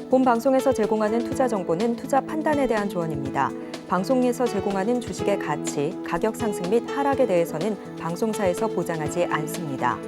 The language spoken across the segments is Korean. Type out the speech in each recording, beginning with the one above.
본 방송에서 제공하는 투자 정보는 투자 판단에 대한 조언입니다. 방송에서 제공하는 주식의 가치, 가격 상승 및 하락에 대해서는 방송사에서 보장하지 않습니다.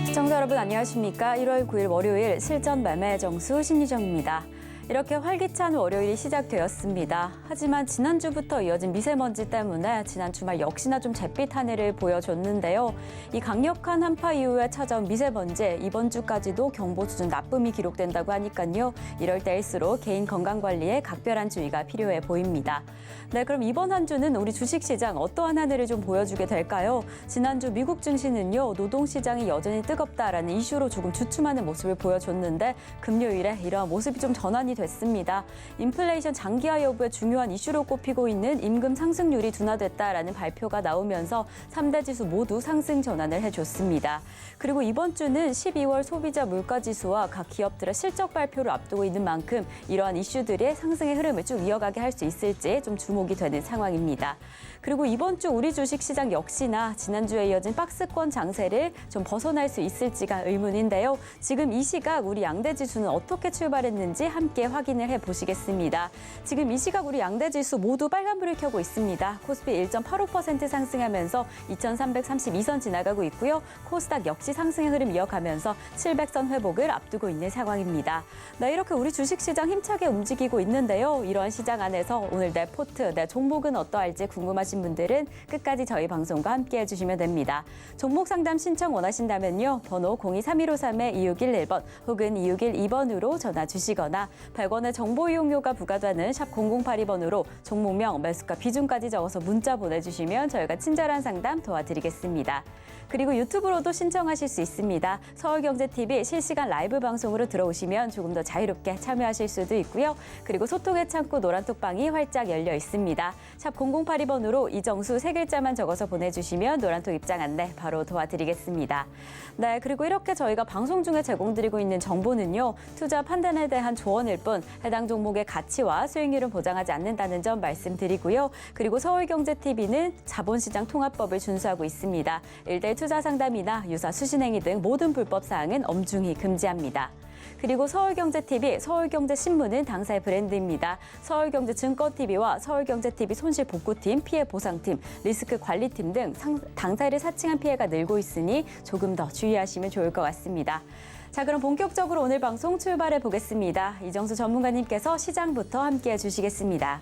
시청자 여러분 안녕하십니까? 1월 9일 월요일 실전 매매 정수 심리정입니다. 이렇게 활기찬 월요일이 시작되었습니다. 하지만 지난주부터 이어진 미세먼지 때문에 지난 주말 역시나 좀 잿빛 하늘을 보여줬는데요. 이 강력한 한파 이후에 찾아온 미세먼지 이번 주까지도 경보 수준 나쁨이 기록된다고 하니까요. 이럴 때일수록 개인 건강 관리에 각별한 주의가 필요해 보입니다. 네, 그럼 이번 한 주는 우리 주식시장 어떠한 하늘을 좀 보여주게 될까요? 지난주 미국 증시는요. 노동시장이 여전히 뜨겁다라는 이슈로 조금 주춤하는 모습을 보여줬는데 금요일에 이러한 모습이 좀 전환이 됐습니다. 인플레이션 장기화 여부에 중요한 이슈로 꼽히고 있는 임금 상승률이 둔화됐다라는 발표가 나오면서 3대 지수 모두 상승 전환을 해줬습니다. 그리고 이번 주는 12월 소비자 물가지수와 각 기업들의 실적 발표를 앞두고 있는 만큼 이러한 이슈들의 상승의 흐름을 쭉 이어가게 할 수 있을지 좀 주목이 되는 상황입니다. 그리고 이번 주 우리 주식시장 역시나 지난주에 이어진 박스권 장세를 좀 벗어날 수 있을지가 의문인데요. 지금 이 시각 우리 양대 지수는 어떻게 출발했는지 함께 확인을 해보시겠습니다. 지금 이 시각 우리 양대 지수 모두 빨간불을 켜고 있습니다. 코스피 1.85% 상승하면서 2332선 지나가고 있고요. 코스닥 역시 상승의 흐름 이어가면서 700선 회복을 앞두고 있는 상황입니다. 네, 이렇게 우리 주식시장 힘차게 움직이고 있는데요. 이러한 시장 안에서 오늘 내 포트, 내 종목은 어떠할지 궁금하신 분들은 끝까지 저희 방송과 함께 해주시면 됩니다. 종목 상담 신청 원하신다면요. 번호 023153-2611번 혹은 2612번으로 전화 주시거나 100원의 정보 이용료가 부과되는 샵 0082번으로 종목명, 매수가, 비중까지 적어서 문자 보내주시면 저희가 친절한 상담 도와드리겠습니다. 그리고 유튜브로도 신청하실 수 있습니다. 서울경제TV 실시간 라이브 방송으로 들어오시면 조금 더 자유롭게 참여하실 수도 있고요. 그리고 소통의 창구 노란톡방이 활짝 열려 있습니다. 샵 0082번으로 이정수 세 글자만 적어서 보내주시면 노란톡 입장 안내 바로 도와드리겠습니다. 네, 그리고 이렇게 저희가 방송 중에 제공드리고 있는 정보는요. 투자 판단에 대한 조언일 뿐 해당 종목의 가치와 수익률은 보장하지 않는다는 점 말씀드리고요. 그리고 서울경제TV는 자본시장 통합법을 준수하고 있습니다. 일대 투자 상담이나 유사 수신행위 등 모든 불법 사항은 엄중히 금지합니다. 그리고 서울경제TV, 서울경제신문은 당사의 브랜드입니다. 서울경제증권TV와 서울경제TV 손실복구팀, 피해보상팀, 리스크관리팀 등 당사를 사칭한 피해가 늘고 있으니 조금 더 주의하시면 좋을 것 같습니다. 자, 그럼 본격적으로 오늘 방송 출발해 보겠습니다. 이정수 전문가님께서 시장부터 함께해 주시겠습니다.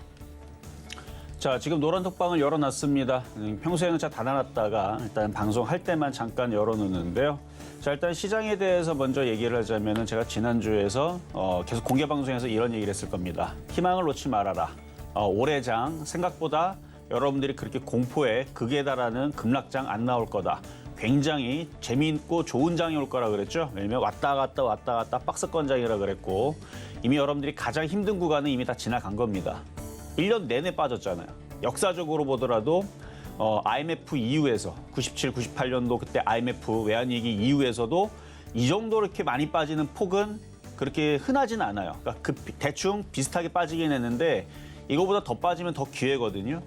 자, 지금 노란톡방을 열어놨습니다. 평소에는 잘 닫아놨다가 일단 방송할 때만 잠깐 열어놓는데요. 자, 일단 시장에 대해서 먼저 얘기를 하자면은 제가 지난주에서 계속 공개 방송에서 이런 얘기를 했을 겁니다. 희망을 놓지 말아라. 올해 장 생각보다 여러분들이 그렇게 공포에 극에 달하는 급락장 안 나올 거다. 굉장히 재미있고 좋은 장이 올 거라 그랬죠. 왜냐면 왔다 갔다 박스권장이라 그랬고 이미 여러분들이 가장 힘든 구간은 이미 다 지나간 겁니다. 1년 내내 빠졌잖아요. 역사적으로 보더라도 IMF 이후에서 97, 98년도 그때 IMF 외환위기 이후에서도 이 정도로 이렇게 많이 빠지는 폭은 그렇게 흔하진 않아요. 그러니까 대충 비슷하게 빠지긴 했는데 이거보다 더 빠지면 더 기회거든요.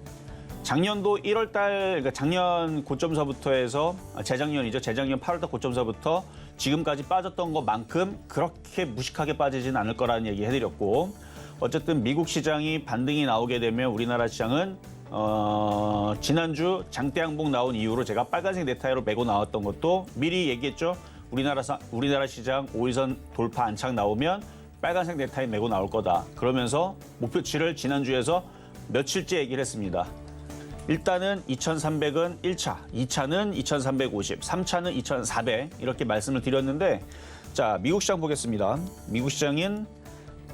작년도 1월 달, 그러니까 작년 고점서부터 해서 재작년 8월 달 고점서부터 지금까지 빠졌던 것만큼 그렇게 무식하게 빠지진 않을 거라는 얘기 해드렸고 어쨌든 미국 시장이 반등이 나오게 되면 우리나라 시장은 지난주 장대 양봉 나온 이후로 제가 빨간색 넥타이로 메고 나왔던 것도 미리 얘기했죠. 우리나라 시장 5일선 돌파 안착 나오면 빨간색 넥타이 메고 나올 거다. 그러면서 목표치를 지난주에서 며칠째 얘기를 했습니다. 일단은 2,300은 1차, 2차는 2,350, 3차는 2,400 이렇게 말씀을 드렸는데 자, 미국 시장 보겠습니다. 미국 시장인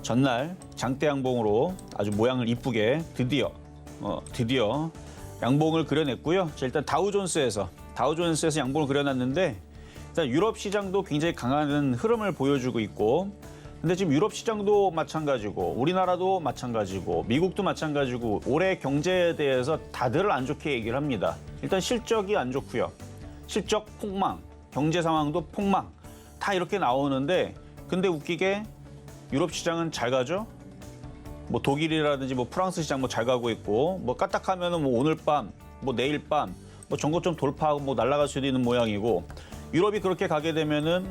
전날 장대 양봉으로 아주 모양을 이쁘게 드디어 양봉을 그려냈고요. 자, 일단 다우존스에서 양봉을 그려놨는데 일단 유럽 시장도 굉장히 강한 흐름을 보여주고 있고 근데 지금 유럽 시장도 마찬가지고 우리나라도 마찬가지고 미국도 마찬가지고 올해 경제에 대해서 다들 안 좋게 얘기를 합니다. 일단 실적이 안 좋고요. 실적 폭망, 경제 상황도 폭망 다 이렇게 나오는데 근데 웃기게 유럽 시장은 잘 가죠. 뭐 독일이라든지 뭐 프랑스 시장 뭐 잘 가고 있고 뭐 까딱하면은 뭐 오늘 밤, 뭐 내일 밤 뭐 전고점 돌파하고 뭐 날아갈 수도 있는 모양이고 유럽이 그렇게 가게 되면은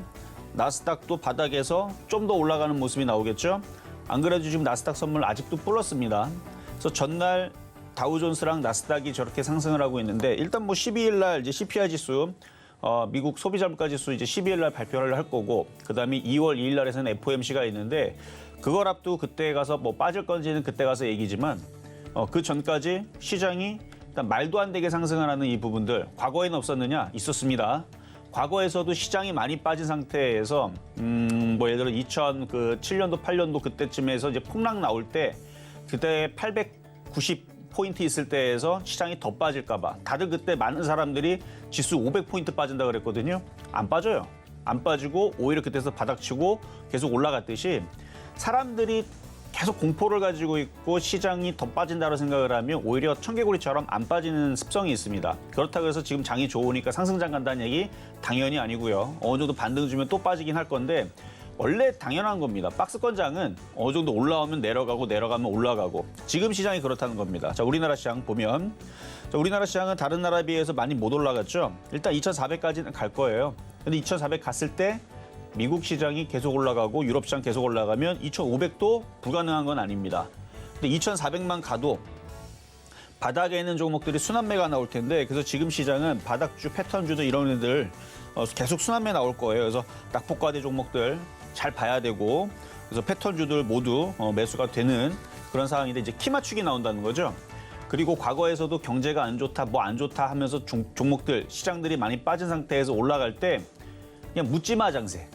나스닥도 바닥에서 좀 더 올라가는 모습이 나오겠죠. 안 그래도 지금 나스닥 선물 아직도 플러스입니다. 그래서 전날 다우존스랑 나스닥이 저렇게 상승을 하고 있는데 일단 뭐 12일 날 이제 CPI 지수 미국 소비자 물가 지수 이제 12일 날 발표를 할 거고 그다음에 2월 2일 날에서는 FOMC가 있는데 그걸 앞두고 그때 가서 뭐 빠질 건지는 그때 가서 얘기지만 그 전까지 시장이 일단 말도 안 되게 상승을 하는 이 부분들 과거에는 없었느냐? 있었습니다. 과거에서도 시장이 많이 빠진 상태에서 뭐 예를 들어 2007년도 8년도 그때쯤에서 이제 폭락 나올 때 그때 890포인트 있을 때에서 시장이 더 빠질까 봐 다들 그때 많은 사람들이 지수 500포인트 빠진다 그랬거든요. 안 빠져요. 안 빠지고 오히려 그때서 바닥치고 계속 올라갔듯이 사람들이 계속 공포를 가지고 있고 시장이 더 빠진다고 생각을 하면 오히려 청개구리처럼 안 빠지는 습성이 있습니다. 그렇다고 해서 지금 장이 좋으니까 상승장 간다는 얘기 당연히 아니고요. 어느 정도 반등 주면 또 빠지긴 할 건데 원래 당연한 겁니다. 박스권 장은 어느 정도 올라오면 내려가고 내려가면 올라가고 지금 시장이 그렇다는 겁니다. 자, 우리나라 시장 보면 우리나라 시장은 다른 나라에 비해서 많이 못 올라갔죠. 일단 2,400까지는 갈 거예요. 근데 2,400 갔을 때 미국 시장이 계속 올라가고 유럽 시장 계속 올라가면 2,500도 불가능한 건 아닙니다. 근데 2,400만 가도 바닥에 있는 종목들이 순환매가 나올 텐데 그래서 지금 시장은 바닥주, 패턴주도 이런 애들 계속 순환매 나올 거예요. 그래서 낙폭과대 종목들 잘 봐야 되고 그래서 패턴주들 모두 매수가 되는 그런 상황인데 이제 키 맞추기 나온다는 거죠. 그리고 과거에서도 경제가 안 좋다, 뭐 안 좋다 하면서 종목들, 시장들이 많이 빠진 상태에서 올라갈 때 그냥 묻지마 장세.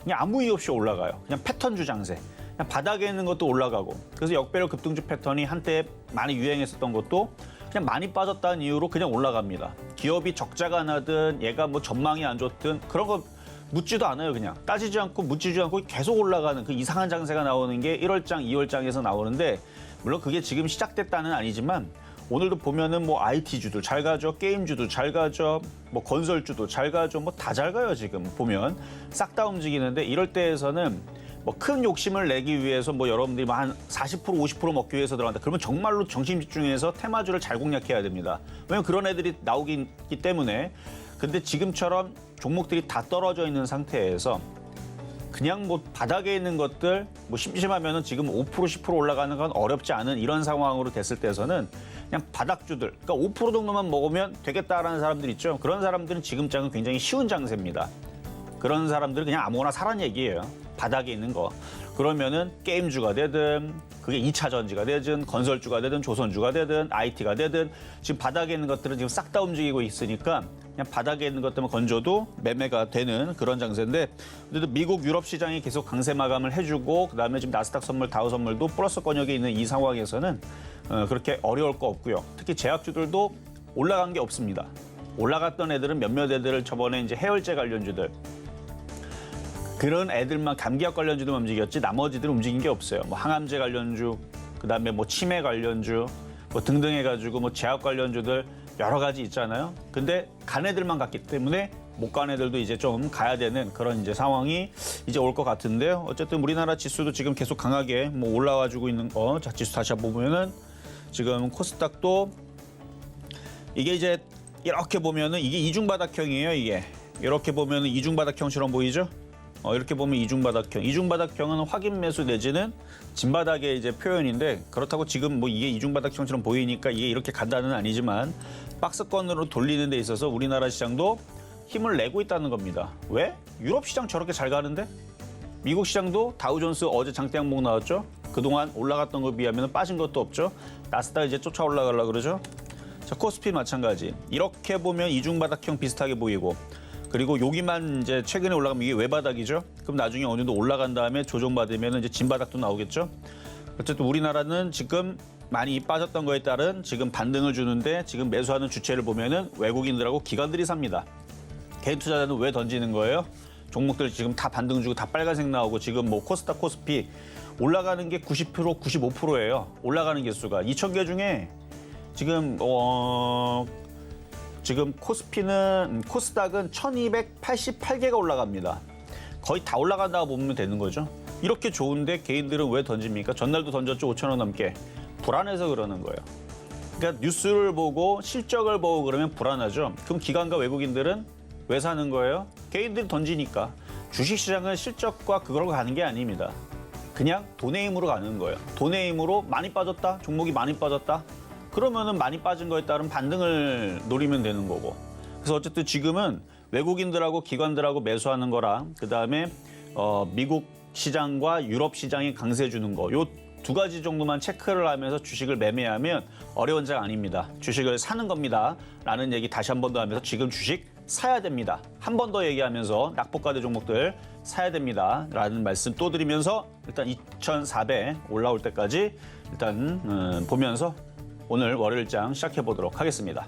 그냥 아무 이유 없이 올라가요. 그냥 패턴주 장세. 그냥 바닥에 있는 것도 올라가고. 그래서 역배열 급등주 패턴이 한때 많이 유행했었던 것도 그냥 많이 빠졌다는 이유로 그냥 올라갑니다. 기업이 적자가 나든 얘가 뭐 전망이 안 좋든 그런 거 묻지도 않아요. 그냥 따지지 않고 묻지도 않고 계속 올라가는 그 이상한 장세가 나오는 게 1월장, 2월장에서 나오는데 물론 그게 지금 시작됐다는 아니지만 오늘도 보면은 뭐 IT주도 잘 가죠, 게임주도 잘 가죠, 뭐 건설주도 잘 가죠, 뭐 다 잘 가요 지금 보면 싹 다 움직이는데 이럴 때에서는 뭐 큰 욕심을 내기 위해서 뭐 여러분들이 뭐 한 40% 50% 먹기 위해서 들어간다. 그러면 정말로 정신 집중해서 테마주를 잘 공략해야 됩니다. 왜냐면 그런 애들이 나오기 때문에. 근데 지금처럼 종목들이 다 떨어져 있는 상태에서 그냥 뭐 바닥에 있는 것들 뭐 심심하면은 지금 5% 10% 올라가는 건 어렵지 않은 이런 상황으로 됐을 때에서는 그냥 바닥주들 그러니까 5% 정도만 먹으면 되겠다라는 사람들 있죠. 그런 사람들은 지금 장은 굉장히 쉬운 장세입니다. 그런 사람들은 그냥 아무거나 사라는 얘기예요. 바닥에 있는 거. 그러면은 게임주가 되든 그게 2차 전지가 되든 건설주가 되든 조선주가 되든 IT가 되든 지금 바닥에 있는 것들은 지금 싹 다 움직이고 있으니까 그냥 바닥에 있는 것들만 건져도 매매가 되는 그런 장세인데 그래도 미국 유럽 시장이 계속 강세 마감을 해주고 그다음에 지금 나스닥 선물 다우 선물도 플러스 권역에 있는 이 상황에서는 그렇게 어려울 거 없고요. 특히 제약주들도 올라간 게 없습니다. 올라갔던 애들은 몇몇 애들을 저번에 이제 해열제 관련주들 그런 애들만 감기약 관련주도 움직였지 나머지들은 움직인 게 없어요. 뭐 항암제 관련주, 그다음에 뭐 치매 관련주, 뭐 등등 해가지고 뭐 제약 관련주들 여러 가지 있잖아요. 근데 간 애들만 갔기 때문에 못 간 애들도 이제 좀 가야 되는 그런 이제 상황이 이제 올 것 같은데요. 어쨌든 우리나라 지수도 지금 계속 강하게 뭐 올라와주고 있는 거. 자, 지수 다시 한번 보면은 지금 코스닥도 이게 이제 이렇게 보면은 이게 이중바닥형이에요. 이게 이렇게 보면은 이중바닥형처럼 보이죠? 이렇게 보면 이중바닥형. 이중바닥형은 확인 매수 내지는 진바닥의 이제 표현인데 그렇다고 지금 뭐 이게 이중바닥형처럼 보이니까 이게 이렇게 간다는 아니지만 박스권으로 돌리는 데 있어서 우리나라 시장도 힘을 내고 있다는 겁니다. 왜? 유럽 시장 저렇게 잘 가는데? 미국 시장도 다우존스 어제 장대 항목 나왔죠? 그동안 올라갔던 것에 비하면 빠진 것도 없죠? 나스닥 이제 쫓아 올라가려고 그러죠? 자, 코스피 마찬가지. 이렇게 보면 이중바닥형 비슷하게 보이고 그리고 여기만 이제 최근에 올라가면 이게 외바닥이죠. 그럼 나중에 어느 정도 올라간 다음에 조정받으면 이제 진바닥도 나오겠죠. 어쨌든 우리나라는 지금 많이 빠졌던 거에 따른 지금 반등을 주는데 지금 매수하는 주체를 보면은 외국인들하고 기관들이 삽니다. 개인 투자자는 왜 던지는 거예요? 종목들 지금 다 반등 주고 다 빨간색 나오고 지금 뭐 코스닥, 코스피 올라가는 게 90%, 95%예요. 올라가는 개수가 2,000개 중에 지금 코스닥은 1,288개가 올라갑니다. 거의 다 올라간다고 보면 되는 거죠. 이렇게 좋은데 개인들은 왜 던집니까? 전날도 던졌죠. 5,000원 넘게. 불안해서 그러는 거예요. 그러니까 뉴스를 보고 실적을 보고 그러면 불안하죠. 그럼 기관과 외국인들은 왜 사는 거예요? 개인들이 던지니까. 주식시장은 실적과 그걸로 가는 게 아닙니다. 그냥 돈의 힘으로 가는 거예요. 돈의 힘으로 많이 빠졌다, 종목이 많이 빠졌다. 그러면은 많이 빠진 거에 따른 반등을 노리면 되는 거고. 그래서 어쨌든 지금은 외국인들하고 기관들하고 매수하는 거랑 그다음에 미국 시장과 유럽 시장이 강세 주는 거. 요 두 가지 정도만 체크를 하면서 주식을 매매하면 어려운 장 아닙니다. 주식을 사는 겁니다. 라는 얘기 다시 한 번 더 하면서 지금 주식 사야 됩니다. 한 번 더 얘기하면서 낙폭과대 종목들 사야 됩니다. 라는 말씀 또 드리면서 일단 2,400 올라올 때까지 일단 보면서 오늘 월요일장 시작해 보도록 하겠습니다.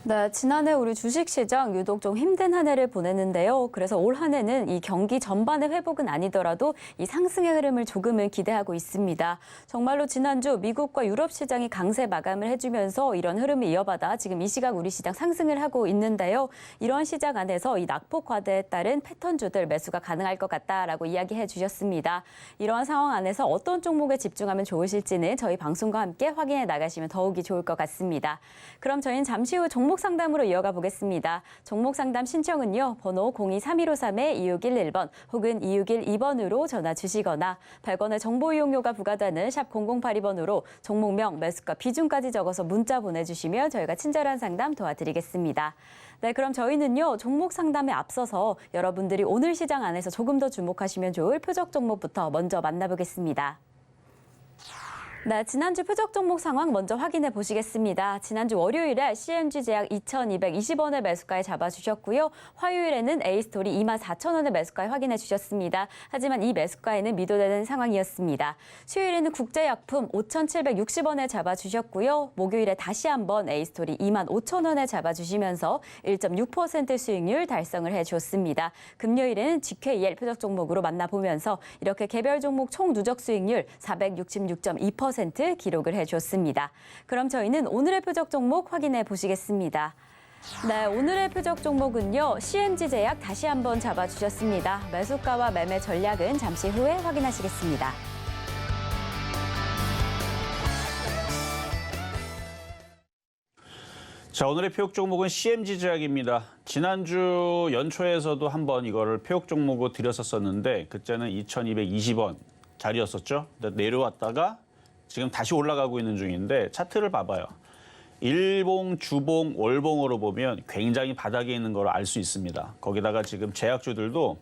네, 지난해 우리 주식시장 유독 좀 힘든 한 해를 보냈는데요. 그래서 올 한 해는 이 경기 전반의 회복은 아니더라도 이 상승의 흐름을 조금은 기대하고 있습니다. 정말로 지난주 미국과 유럽 시장이 강세 마감을 해주면서 이런 흐름을 이어받아 지금 이 시각 우리 시장 상승을 하고 있는데요. 이런 시장 안에서 이 낙폭 과대에 따른 패턴주들 매수가 가능할 것 같다라고 이야기해 주셨습니다. 이러한 상황 안에서 어떤 종목에 집중하면 좋으실지는 저희 방송과 함께 확인해 나가시면 더욱이 좋을 것 같습니다. 그럼 저희는 잠시 후 종목 상담으로 이어가 보겠습니다. 종목 상담 신청은요. 번호 023153-2611번 혹은 2612번으로 전화 주시거나 100원의 정보 이용료가 부과되는 샵 0082번으로 종목명, 매수가, 비중까지 적어서 문자 보내주시면 저희가 친절한 상담 도와드리겠습니다. 네, 그럼 저희는요. 종목 상담에 앞서서 여러분들이 오늘 시장 안에서 조금 더 주목하시면 좋을 표적 종목부터 먼저 만나보겠습니다. 네, 지난주 표적 종목 상황 먼저 확인해 보시겠습니다. 지난주 월요일에 CMG제약 2,220원의 매수가에 잡아주셨고요. 화요일에는 A스토리 24,000원의 매수가에 확인해 주셨습니다. 하지만 이 매수가에는 미도되는 상황이었습니다. 수요일에는 국제약품 5,760원에 잡아주셨고요. 목요일에 다시 한번 A스토리 25,000원에 잡아주시면서 1.6% 수익률 달성을 해주었습니다. 금요일에는 GKL 표적 종목으로 만나보면서 이렇게 개별 종목 총 누적 수익률 466.2% 기록을 해줬습니다. 그럼 저희는 오늘의 표적 종목 확인해 보시겠습니다. 네, 오늘의 표적 종목은요. CMG제약 다시 한번 잡아주셨습니다. 매수가와 매매 전략은 잠시 후에 확인하시겠습니다. 자, 오늘의 표적 종목은 CMG제약입니다. 지난주 연초에서도 한번 이거를 표적 종목으로 드렸었는데 그때는 2,220원 자리였었죠. 내려왔다가 지금 다시 올라가고 있는 중인데 차트를 봐봐요. 일봉, 주봉, 월봉으로 보면 굉장히 바닥에 있는 걸 알 수 있습니다. 거기다가 지금 제약주들도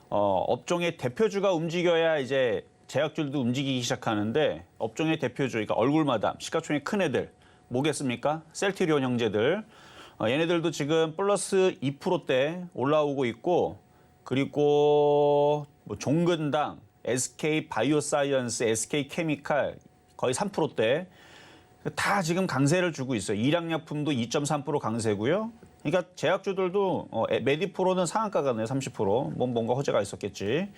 업종의 대표주가 움직여야 이제 제약주들도 움직이기 시작하는데 업종의 대표주, 그러니까 얼굴마담, 시가총액 큰 애들 뭐겠습니까? 셀트리온 형제들. 얘네들도 지금 플러스 2%대 올라오고 있고 그리고 뭐 종근당, SK 바이오사이언스, SK 케미칼 거의 3%대 다 지금 강세를 주고 있어요. 일양약품도 2.3% 강세고요. 그러니까 제약주들도 메디프로는 상한가 가네요. 30%. 뭔가 호재가 있었겠지.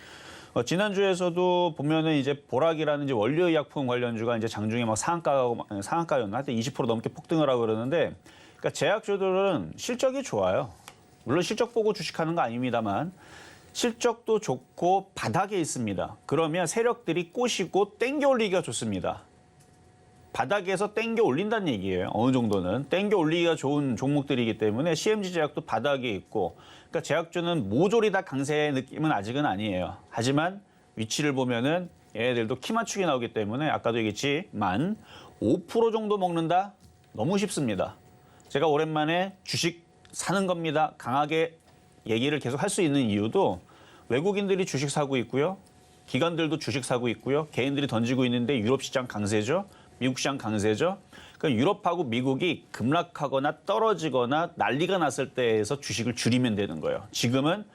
지난주에서도 보면은 이제 보락이라는 이제 원료의약품 관련주가 이제 장중에 막 상한가였나? 하여튼 20% 넘게 폭등을 하고 그러는데 그러니까 제약주들은 실적이 좋아요. 물론 실적 보고 주식하는 거 아닙니다만 실적도 좋고 바닥에 있습니다. 그러면 세력들이 꼬시고 땡겨 올리기가 좋습니다. 바닥에서 땡겨 올린다는 얘기예요. 어느 정도는. 땡겨 올리기가 좋은 종목들이기 때문에 CMG제약도 바닥에 있고 그러니까 제약주는 모조리 다 강세의 느낌은 아직은 아니에요. 하지만 위치를 보면은 얘네들도 키 맞추기 나오기 때문에 아까도 얘기했지만 5% 정도 먹는다? 너무 쉽습니다. 제가 오랜만에 주식 사는 겁니다. 강하게 얘기를 계속 할 수 있는 이유도 외국인들이 주식 사고 있고요. 기관들도 주식 사고 있고요. 개인들이 던지고 있는데 유럽 시장 강세죠. 미국 시장 강세죠. 그러니까 유럽하고 미국이 급락하거나 떨어지거나 난리가 났을 때에서 주식을 줄이면 되는 거예요. 지금은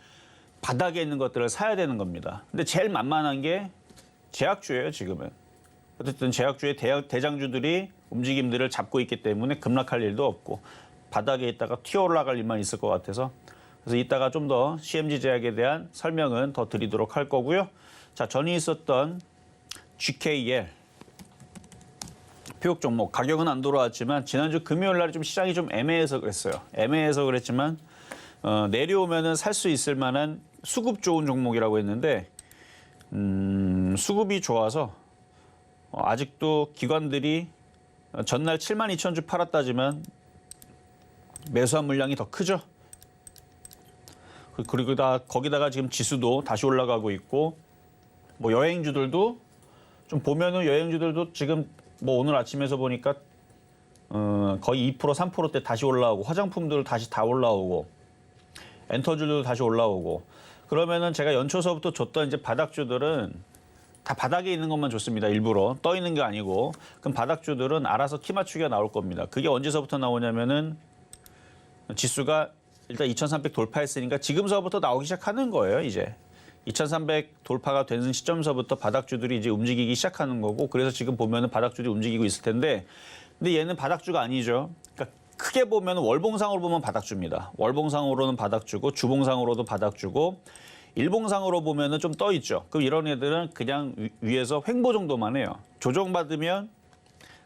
바닥에 있는 것들을 사야 되는 겁니다. 근데 제일 만만한 게 제약주예요, 지금은. 어쨌든 제약주의 대장주들이 움직임들을 잡고 있기 때문에 급락할 일도 없고 바닥에 있다가 튀어 올라갈 일만 있을 것 같아서 그래서 이따가 좀 더 CMG제약에 대한 설명은 더 드리도록 할 거고요. 자, 전에 있었던 GKL 표적 종목 가격은 안 돌아왔지만 지난주 금요일 날에 좀 시장이 좀 애매해서 그랬어요. 애매해서 그랬지만 내려오면은 살 수 있을 만한 수급 좋은 종목이라고 했는데 수급이 좋아서 아직도 기관들이 전날 72,000주 팔았다지만 매수한 물량이 더 크죠. 그리고 거기다가 지금 지수도 다시 올라가고 있고 뭐 여행주들도 좀 보면은 여행주들도 지금 뭐 오늘 아침에서 보니까 거의 2% 3%대 다시 올라오고 화장품들 다시 다 올라오고 엔터주들도 다시 올라오고 그러면은 제가 연초서부터 줬던 이제 바닥주들은 다 바닥에 있는 것만 줬습니다. 일부러 떠 있는 게 아니고 그럼 바닥주들은 알아서 키 맞추기가 나올 겁니다. 그게 언제서부터 나오냐면은 지수가 일단 2,300 돌파했으니까 지금서부터 나오기 시작하는 거예요. 이제 2,300 돌파가 되는 시점서부터 바닥주들이 이제 움직이기 시작하는 거고 그래서 지금 보면은 바닥주들이 움직이고 있을 텐데 근데 얘는 바닥주가 아니죠. 그러니까 크게 보면 월봉상으로 보면 바닥주입니다. 월봉상으로는 바닥주고 주봉상으로도 바닥주고 일봉상으로 보면은 좀 떠 있죠. 그럼 이런 애들은 그냥 위에서 횡보 정도만 해요. 조정받으면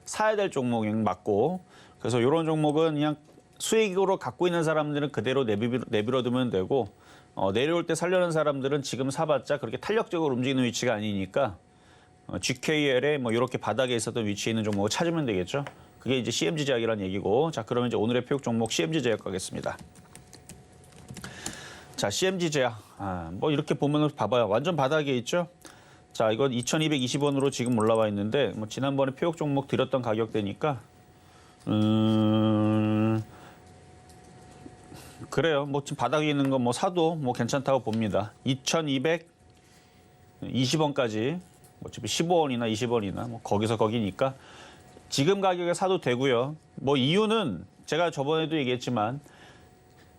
사야 될 종목인 맞고 그래서 이런 종목은 그냥 수익으로 갖고 있는 사람들은 그대로 내버려두면 되고 내려올 때 살려는 사람들은 지금 사봤자 그렇게 탄력적으로 움직이는 위치가 아니니까 GKL에 뭐 이렇게 바닥에 있었던 위치에 있는 종목을 찾으면 되겠죠. 그게 이제 CMG 제약이라는 얘기고 자 그러면 이제 오늘의 표육 종목 CMG 제약 가겠습니다. 자 CMG 제약 뭐 이렇게 보면 봐봐요. 완전 바닥에 있죠. 자 이건 2,220원으로 지금 올라와 있는데 뭐 지난번에 표육 종목 드렸던 가격대니까 그래요. 뭐 지금 바닥에 있는 거 뭐 사도 뭐 괜찮다고 봅니다. 2,220원까지 뭐 지금 15원이나 20원이나 뭐 거기서 거기니까 지금 가격에 사도 되고요. 뭐 이유는 제가 저번에도 얘기했지만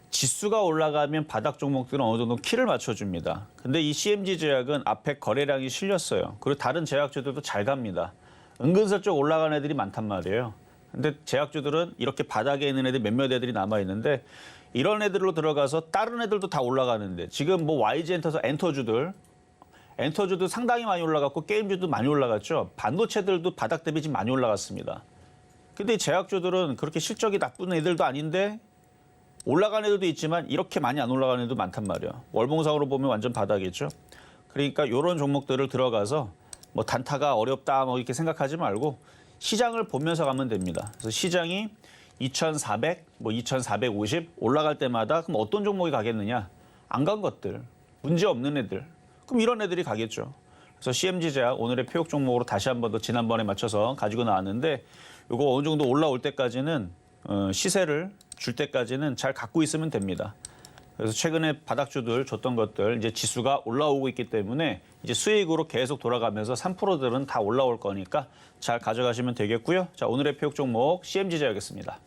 지수가 올라가면 바닥 종목들은 어느 정도 키를 맞춰줍니다. 근데 이 CMG 제약은 앞에 거래량이 실렸어요. 그리고 다른 제약주들도 잘 갑니다. 은근슬쩍 올라가는 애들이 많단 말이에요. 근데 제약주들은 이렇게 바닥에 있는 애들 몇몇 애들이 남아 있는데 이런 애들로 들어가서 다른 애들도 다 올라가는데 지금 뭐 YG 엔터주들 상당히 많이 올라갔고 게임주도 많이 올라갔죠. 반도체들도 바닥 대비 지금 많이 올라갔습니다. 근데 이 제약주들은 그렇게 실적이 나쁜 애들도 아닌데 올라간 애들도 있지만 이렇게 많이 안 올라가는 애들도 많단 말이에요. 월봉상으로 보면 완전 바닥이죠. 그러니까 이런 종목들을 들어가서 뭐 단타가 어렵다 뭐 이렇게 생각하지 말고 시장을 보면서 가면 됩니다. 그래서 시장이 2,400, 뭐 2,450 올라갈 때마다 그럼 어떤 종목이 가겠느냐? 안 간 것들, 문제 없는 애들. 그럼 이런 애들이 가겠죠. 그래서 CMG 제약 오늘의 표육 종목으로 다시 한 번 더 지난번에 맞춰서 가지고 나왔는데 이거 어느 정도 올라올 때까지는 시세를 줄 때까지는 잘 갖고 있으면 됩니다. 그래서 최근에 바닥주들 줬던 것들 이제 지수가 올라오고 있기 때문에 이제 수익으로 계속 돌아가면서 3%들은 다 올라올 거니까 잘 가져가시면 되겠고요. 자, 오늘의 표육 종목 CMG 제약이었습니다.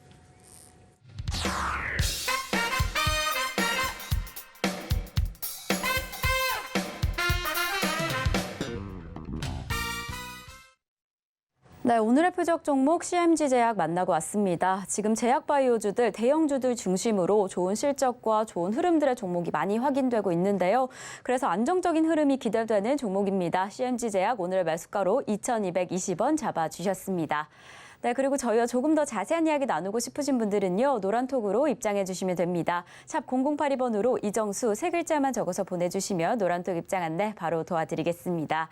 네, 오늘의 표적 종목 CMG 제약 만나고 왔습니다. 지금 제약 바이오주들, 대형주들 중심으로 좋은 실적과 좋은 흐름들의 종목이 많이 확인되고 있는데요. 그래서 안정적인 흐름이 기대되는 종목입니다. CMG 제약 오늘의 매수가로 2,220원 잡아주셨습니다. 네, 그리고 저희와 조금 더 자세한 이야기 나누고 싶으신 분들은요. 노란톡으로 입장해 주시면 됩니다. 샵 0082번으로 이정수 세 글자만 적어서 보내주시면 노란톡 입장 안내 바로 도와드리겠습니다.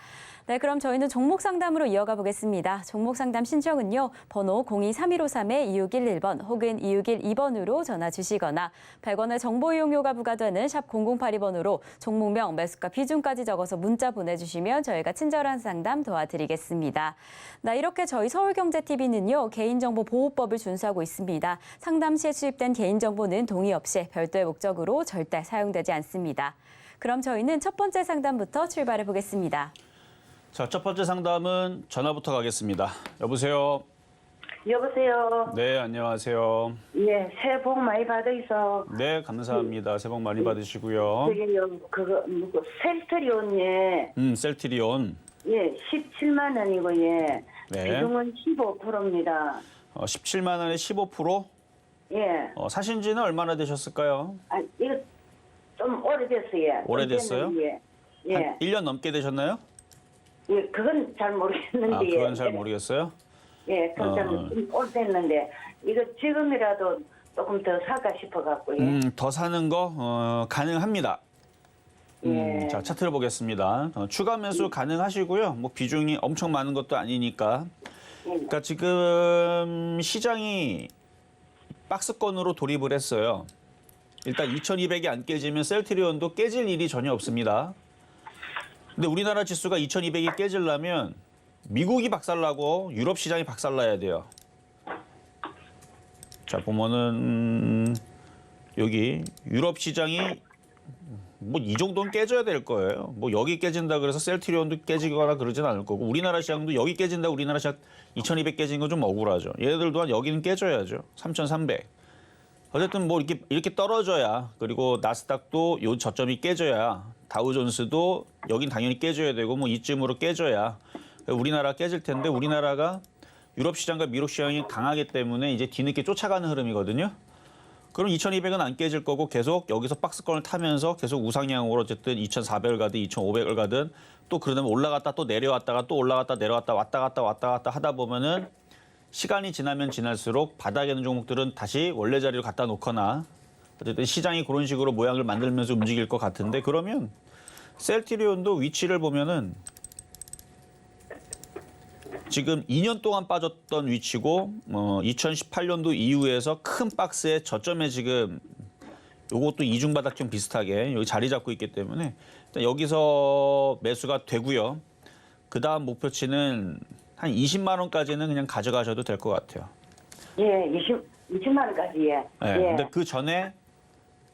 네, 그럼 저희는 종목 상담으로 이어가 보겠습니다. 종목 상담 신청은요. 번호 02-3153-2611번 혹은 2612번으로 전화 주시거나 100원의 정보 이용료가 부과되는 샵 0082번으로 종목명, 매수가, 비중까지 적어서 문자 보내주시면 저희가 친절한 상담 도와드리겠습니다. 네, 이렇게 저희 서울경제TV는요. 개인정보보호법을 준수하고 있습니다. 상담 시에 수집된 개인정보는 동의 없이 별도의 목적으로 절대 사용되지 않습니다. 그럼 저희는 첫 번째 상담부터 출발해 보겠습니다. 자, 첫 번째 상담은 전화부터 가겠습니다. 여보세요. 여보세요. 네, 안녕하세요. 예, 새해 복 많이 받으셔. 네, 감사합니다. 새해 복 많이 받으시고요. 저기요, 그거 누구 셀트리온 셀트리온. 예, 17만 원이고 예. 네. 비중은 15%입니다. 17만 원에 15%? 예. 사신 지는 얼마나 되셨을까요? 아, 이거 좀 오래됐어요. 오래됐어요? 좀 됐는데, 예. 한 1년 넘게 되셨나요? 예, 그건 잘 모르겠는데. 그건 잘 모르겠어요? 예, 그건 좀 오래됐는데 이거 지금이라도 조금 더 살까 싶어갖고 예. 더 사는 거 가능합니다. 예. 자, 차트를 보겠습니다. 추가 매수 가능하시고요. 뭐 비중이 엄청 많은 것도 아니니까. 그러니까 지금 시장이 박스권으로 돌입을 했어요. 일단 2200이 안 깨지면 셀트리온도 깨질 일이 전혀 없습니다. 근데 우리나라 지수가 2200이 깨지려면 미국이 박살나고 유럽 시장이 박살나야 돼요. 자, 보면은 여기 유럽 시장이 뭐 이 정도는 깨져야 될 거예요. 뭐 여기 깨진다 그래서 셀트리온도 깨지거나 그러진 않을 거고 우리나라 시장도 여기 깨진다 우리나라 시장 2200 깨진 건 좀 억울하죠. 얘네들 또한 여기는 깨져야죠. 3300. 어쨌든 뭐 이렇게 떨어져야 그리고 나스닥도 요 저점이 깨져야 다우존스도 여긴 당연히 깨져야 되고 뭐 이쯤으로 깨져야 우리나라 깨질 텐데 우리나라가 유럽 시장과 미국 시장이 강하기 때문에 이제 뒤늦게 쫓아가는 흐름이거든요. 그럼 2200은 안 깨질 거고 계속 여기서 박스권을 타면서 계속 우상향으로 어쨌든 2400을 가든 2500을 가든 또 그러면 올라갔다 또 내려왔다가 또 올라갔다 내려왔다 왔다 갔다 하다 보면은 시간이 지나면 지날수록 바닥에 있는 종목들은 다시 원래 자리로 갖다 놓거나 어쨌든 시장이 그런 식으로 모양을 만들면서 움직일 것 같은데 그러면 셀트리온도 위치를 보면은 지금 2년 동안 빠졌던 위치고 2018년도 이후에서 큰 박스의 저점에 지금 요것도 이중바닥 좀 비슷하게 여기 자리 잡고 있기 때문에 일단 여기서 매수가 되고요. 그다음 목표치는 한 20만 원까지는 그냥 가져가셔도 될 것 같아요. 예, 20만 원까지 예. 네, 예. 근데 그 전에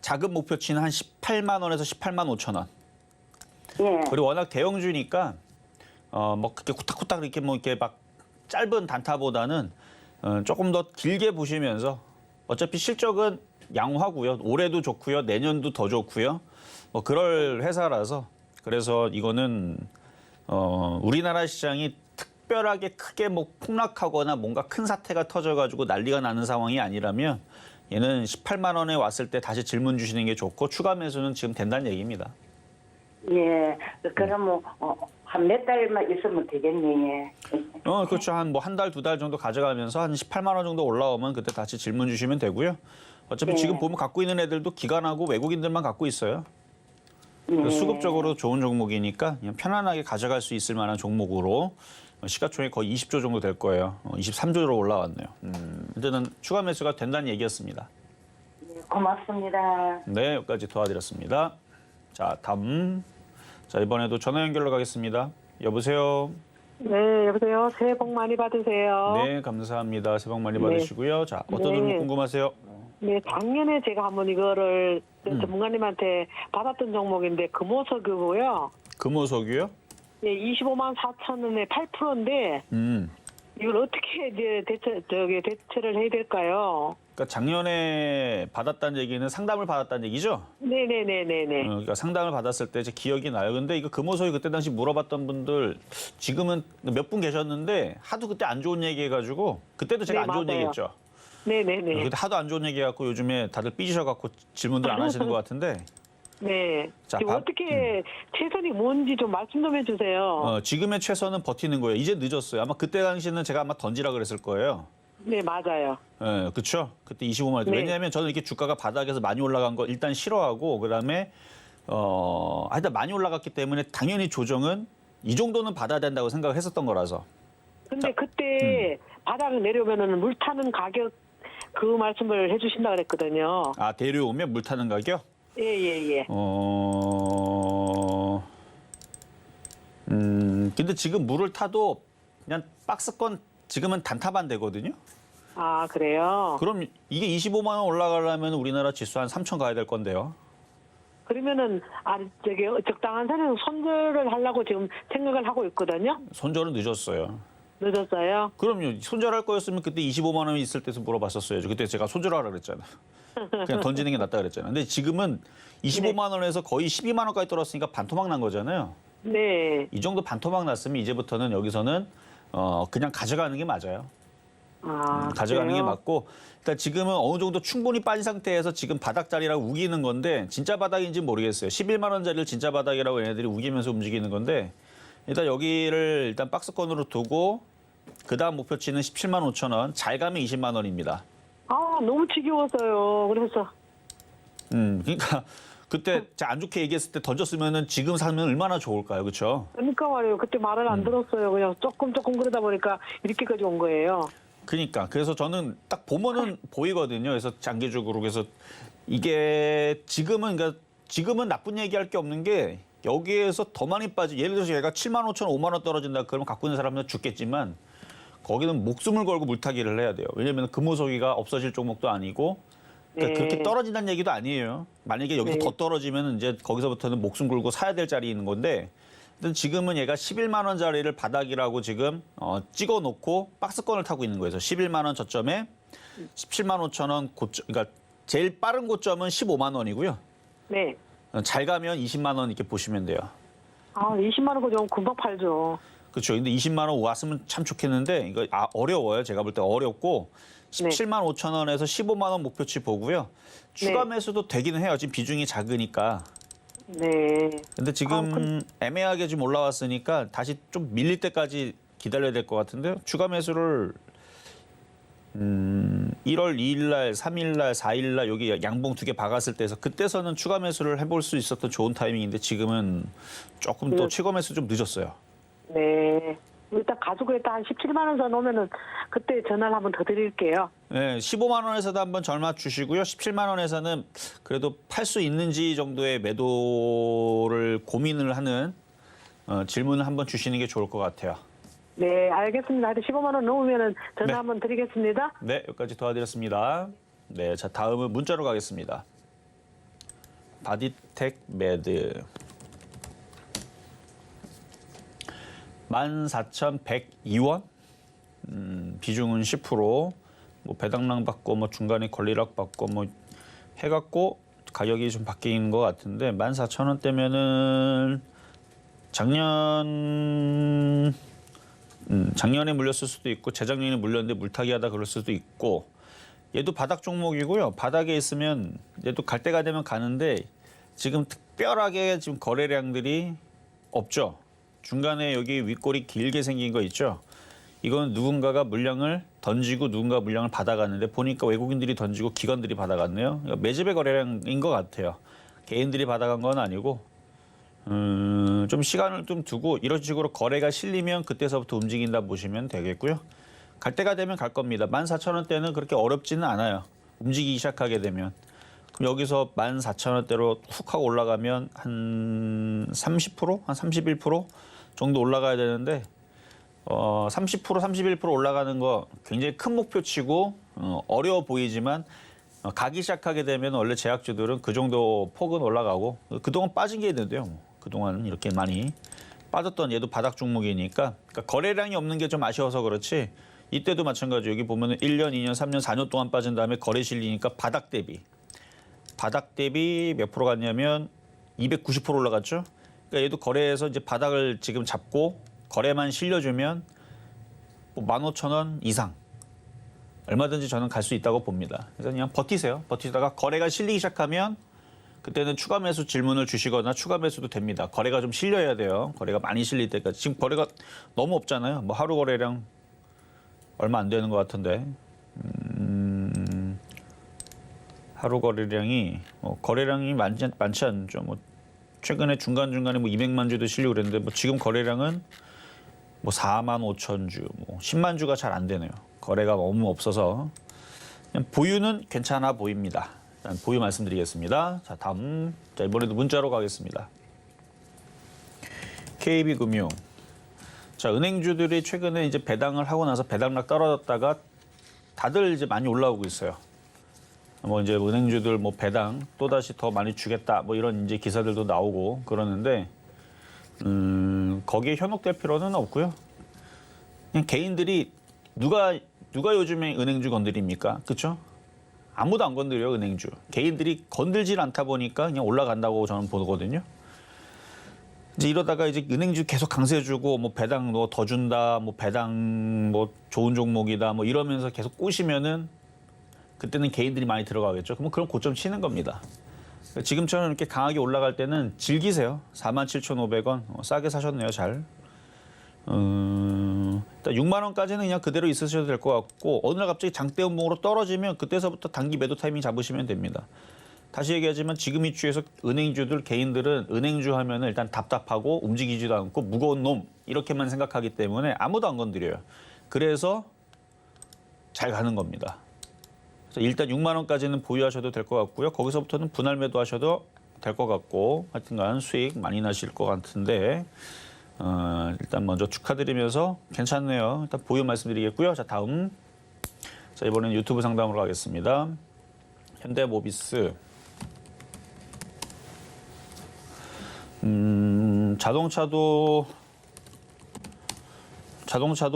작은 목표치는 한 18만 원에서 18만 5천 원. 예. 그리고 워낙 대형주니까 뭐 그렇게 후딱후딱 이렇게 뭐 이렇게 막 짧은 단타보다는 조금 더 길게 보시면서 어차피 실적은 양호하고요. 올해도 좋고요. 내년도 더 좋고요. 뭐 그럴 회사라서 그래서 이거는 우리나라 시장이 특별하게 크게 뭐 폭락하거나 뭔가 큰 사태가 터져가지고 난리가 나는 상황이 아니라면 얘는 18만 원에 왔을 때 다시 질문 주시는 게 좋고 추가 매수는 지금 된다는 얘기입니다. 예. 그럼 뭐 한 몇 달만 있으면 되겠네. 예. 그렇죠. 한 달, 두 달 정도 가져가면서 한 18만 원 정도 올라오면 그때 다시 질문 주시면 되고요. 어차피 네. 지금 보면 갖고 있는 애들도 기관하고 외국인들만 갖고 있어요. 네. 수급적으로 좋은 종목이니까 그냥 편안하게 가져갈 수 있을 만한 종목으로 시가총액 거의 20조 정도 될 거예요. 23조로 올라왔네요. 일단은 추가 매수가 된다는 얘기였습니다. 예, 고맙습니다. 네, 여기까지 도와드렸습니다. 자, 다음. 자, 이번에도 전화 연결로 가겠습니다. 여보세요? 네, 여보세요. 새해 복 많이 받으세요. 네, 감사합니다. 새해 복 많이 네. 받으시고요. 자, 어떤 네. 종목 궁금하세요? 네, 작년에 제가 한번 이거를 전문가님한테 받았던 종목인데 금호석유고요. 금호석유요? 네, 25만 4천 원에 8%인데 이걸 어떻게 이제 대처를 해야 될까요? 그러니까 작년에 받았다는 얘기는 상담을 받았다는 얘기죠? 네네네네네. 그러니까 상담을 받았을 때 제 기억이 나요. 근데 이거 금호석유 그때 당시 물어봤던 분들 지금은 몇 분 계셨는데 하도 그때 안 좋은 얘기해가지고 그때도 제가 네, 안 좋은 맞아요. 얘기했죠. 네네네. 그때 하도 안 좋은 얘기해갖고 요즘에 다들 삐지셔갖고 질문들 안 하시는 것 같은데 네. 자, 지금 어떻게 최선이 뭔지 좀 말씀 좀 해주세요. 지금의 최선은 버티는 거예요. 이제 늦었어요. 아마 그때 당시는 제가 아마 던지라 그랬을 거예요. 네, 맞아요. 네, 그렇죠. 그때 25만 원. 네. 왜냐하면 저는 이렇게 주가가 바닥에서 많이 올라간 거 일단 싫어하고 그다음에 하여튼 많이 올라갔기 때문에 당연히 조정은 이 정도는 받아야 된다고 생각을 했었던 거라서. 근데 그때 바닥 내려오면은 물 타는 가격 그 말씀을 해주신다 그랬거든요. 아, 데려오면 물 타는 가격? 예. 근데 지금 물을 타도 그냥 박스권 지금은 단타만 되거든요. 아, 그래요? 그럼 이게 25만 원 올라가려면 우리나라 지수 한 3천 가야 될 건데요. 그러면은 적당한 선에서 손절을 하려고 지금 생각을 하고 있거든요. 손절은 늦었어요. 늦었어요? 그럼요. 손절할 거였으면 그때 25만 원이 있을 때서 물어봤었어야죠. 그때 제가 손절하라 그랬잖아요. 그냥 던지는 게 낫다 그랬잖아요. 근데 지금은 25만 원에서 거의 12만 원까지 떨어졌으니까 반토막 난 거잖아요. 네. 이 정도 반토막 났으면 이제부터는 여기서는 그냥 가져가는 게 맞아요. 아, 가져가는 그래요? 게 맞고 일단 지금은 어느 정도 충분히 빠진 상태에서 지금 바닥 자리라고 우기는 건데 진짜 바닥인지 모르겠어요. 11만 원짜리를 진짜 바닥이라고 얘네들이 우기면서 움직이는 건데 일단 여기를 일단 박스권으로 두고 그다음 목표치는 17만 5천 원, 잘 가면 20만 원입니다. 아, 너무 지겨웠어요. 그래서. 그러니까 그때 제가 안 좋게 얘기했을 때 던졌으면은 지금 사면 얼마나 좋을까요, 그렇죠? 그러니까 말이에요. 그때 말을 안 들었어요. 그냥 조금 그러다 보니까 이렇게까지 온 거예요. 그러니까 그래서 저는 딱 보면은 보이거든요. 그래서 장기적으로 그래서 이게 지금은 나쁜 얘기할 게 없는 게 여기에서 더 많이 빠지. 예를 들어서 얘가 7만 5천 5만 원 떨어진다. 그러면 갖고 있는 사람은 죽겠지만 거기는 목숨을 걸고 물타기를 해야 돼요. 왜냐하면 금호석이가 없어질 종목도 아니고 그러니까 네. 그렇게 떨어진다는 얘기도 아니에요. 만약에 여기서 네. 더 떨어지면 이제 거기서부터는 목숨 걸고 사야 될 자리인 건데 지금은 얘가 11만 원짜리를 바닥이라고 지금 찍어놓고 박스권을 타고 있는 거예요. 11만 원 저점에 17만 5천 원 고점, 그러니까 제일 빠른 고점은 15만 원이고요. 네. 잘 가면 20만 원 이렇게 보시면 돼요. 아, 20만 원 그좀 금방 팔죠. 그렇죠. 근데 20만 원 왔으면 참 좋겠는데 이거 어려워요. 제가 볼 때 어렵고 17만 5천 원에서 15만 원 목표치 보고요. 추가 네. 매수도 되기는 해요. 지금 비중이 작으니까. 네. 근데 지금 애매하게 좀 올라왔으니까 다시 좀 밀릴 때까지 기다려야 될 것 같은데요. 추가 매수를 1월 2일 날, 3일 날, 4일 날 여기 양봉 2개 박았을 때에서 그때서는 추가 매수를 해볼 수 있었던 좋은 타이밍인데 지금은 조금 더 추가 매수 좀 늦었어요. 네. 일단 가지고 일단 한 17만 원 더 놓으면은 그때 전화를 한번 더 드릴게요. 네, 15만 원에서도 한번 절맞 주시고요. 17만 원에서는 그래도 팔 수 있는지 정도의 매도를 고민을 하는 질문을 한번 주시는 게 좋을 것 같아요. 네, 알겠습니다. 하여튼 15만 원 놓으면은 전화 네. 한번 드리겠습니다. 네, 여기까지 도와드렸습니다. 네, 자 다음은 문자로 가겠습니다. 바디텍 매드 14,102원, 비중은 10%, 뭐 배당량 받고 뭐 중간에 권리락 받고 뭐 해갖고 가격이 좀 바뀌는 것 같은데 14,000원대면은 작년에 물렸을 수도 있고 재작년에 물렸는데 물타기하다 그럴 수도 있고 얘도 바닥 종목이고요. 바닥에 있으면 얘도 갈 때가 되면 가는데 지금 특별하게 지금 거래량들이 없죠. 중간에 여기 윗골이 길게 생긴 거 있죠. 이건 누군가가 물량을 던지고 누군가 물량을 받아갔는데 보니까 외국인들이 던지고 기관들이 받아갔네요. 매집의 거래량인 것 같아요. 개인들이 받아간 건 아니고 좀 시간을 좀 두고 이런 식으로 거래가 실리면 그때서부터 움직인다 보시면 되겠고요. 갈 때가 되면 갈 겁니다. 14,000원대는 그렇게 어렵지는 않아요. 움직이기 시작하게 되면. 그럼 여기서 14,000원대로 훅 하고 올라가면 한 30%? 한 31% 정도 올라가야 되는데 30%, 31% 올라가는 거 굉장히 큰 목표치고 어려워 보이지만 가기 시작하게 되면 원래 제약주들은 그 정도 폭은 올라가고 그동안 빠진 게 있는데요. 그동안 이렇게 많이 빠졌던 얘도 바닥 종목이니까 그러니까 거래량이 없는 게 좀 아쉬워서 그렇지 이때도 마찬가지 여기 보면 1년, 2년, 3년, 4년 동안 빠진 다음에 거래 실리니까 바닥 대비 몇 프로 갔냐면 290% 올라갔죠. 그러니까 얘도 거래에서 이제 바닥을 지금 잡고 거래만 실려주면 뭐 15,000원 이상 얼마든지 저는 갈 수 있다고 봅니다. 그래서 그냥 버티세요. 버티다가 거래가 실리기 시작하면 그때는 추가 매수 질문을 주시거나 추가 매수도 됩니다. 거래가 좀 실려야 돼요. 거래가 많이 실릴 때까지. 지금 거래가 너무 없잖아요. 뭐 하루 거래량 얼마 안 되는 것 같은데 하루 거래량이 많지 않죠. 뭐 최근에 중간중간에 뭐 200만 주도 실리고 그랬는데 뭐 지금 거래량은 뭐 4만 5천 주, 뭐 10만 주가 잘 안 되네요. 거래가 너무 없어서 그냥 보유는 괜찮아 보입니다. 일단 보유 말씀드리겠습니다. 자 다음 이번에도 문자로 가겠습니다. KB금융. 자 은행주들이 최근에 이제 배당을 하고 나서 배당락 떨어졌다가 다들 이제 많이 올라오고 있어요. 뭐 이제 은행주들 뭐 배당 또 다시 더 많이 주겠다 뭐 이런 이제 기사들도 나오고 그러는데 거기에 현혹될 필요는 없고요. 그냥 개인들이 누가 요즘에 은행주 건드립니까? 그렇죠? 아무도 안 건드려요 은행주. 개인들이 건들질 않다 보니까 그냥 올라간다고 저는 보거든요. 이제 이러다가 이제 은행주 계속 강세주고 뭐 배당 너 더 준다, 뭐 배당 뭐 좋은 종목이다, 뭐 이러면서 계속 꼬시면은 그때는 개인들이 많이 들어가겠죠. 그럼 고점 치는 겁니다. 지금처럼 이렇게 강하게 올라갈 때는 즐기세요. 47,500원 싸게 사셨네요, 잘. 일단 6만 원까지는 그냥 그대로 있으셔도 될 것 같고 어느 날 갑자기 장대 음봉으로 떨어지면 그때서부터 단기 매도 타이밍 잡으시면 됩니다. 다시 얘기하지만 지금 이 주에서 은행주들 개인들은 은행주 하면은 일단 답답하고 움직이지도 않고 무거운 놈 이렇게만 생각하기 때문에 아무도 안 건드려요. 그래서 잘 가는 겁니다. 그래서 일단 6만 원까지는 보유하셔도 될 것 같고요. 거기서부터는 분할 매도하셔도 될 것 같고 하여튼간 수익 많이 나실 것 같은데 일단 먼저 축하드리면서 괜찮네요. 일단 보유 말씀드리겠고요. 자, 다음. 자, 이번엔 유튜브 상담으로 가겠습니다. 현대모비스. 자동차도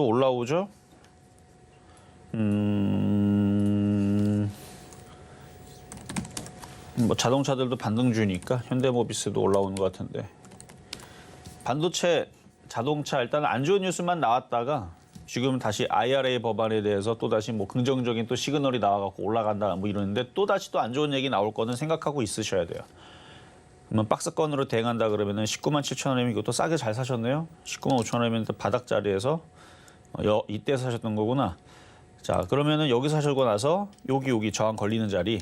올라오죠. 뭐 자동차들도 반등주니까 현대모비스도 올라오는 것 같은데 반도체, 자동차 일단 안 좋은 뉴스만 나왔다가 지금 다시 IRA 법안에 대해서 또 다시 뭐 긍정적인 또 시그널이 나와갖고 올라간다 뭐 이러는데 또 다시 또 안 좋은 얘기 나올 거는 생각하고 있으셔야 돼요. 그러면 박스권으로 대응한다 그러면은 19만 7천 원이면 이것도 싸게 잘 사셨네요. 19만 5천 원이면 바닥 자리에서 이때 사셨던 거구나. 자, 그러면은 여기 사시고 나서 여기 저항 걸리는 자리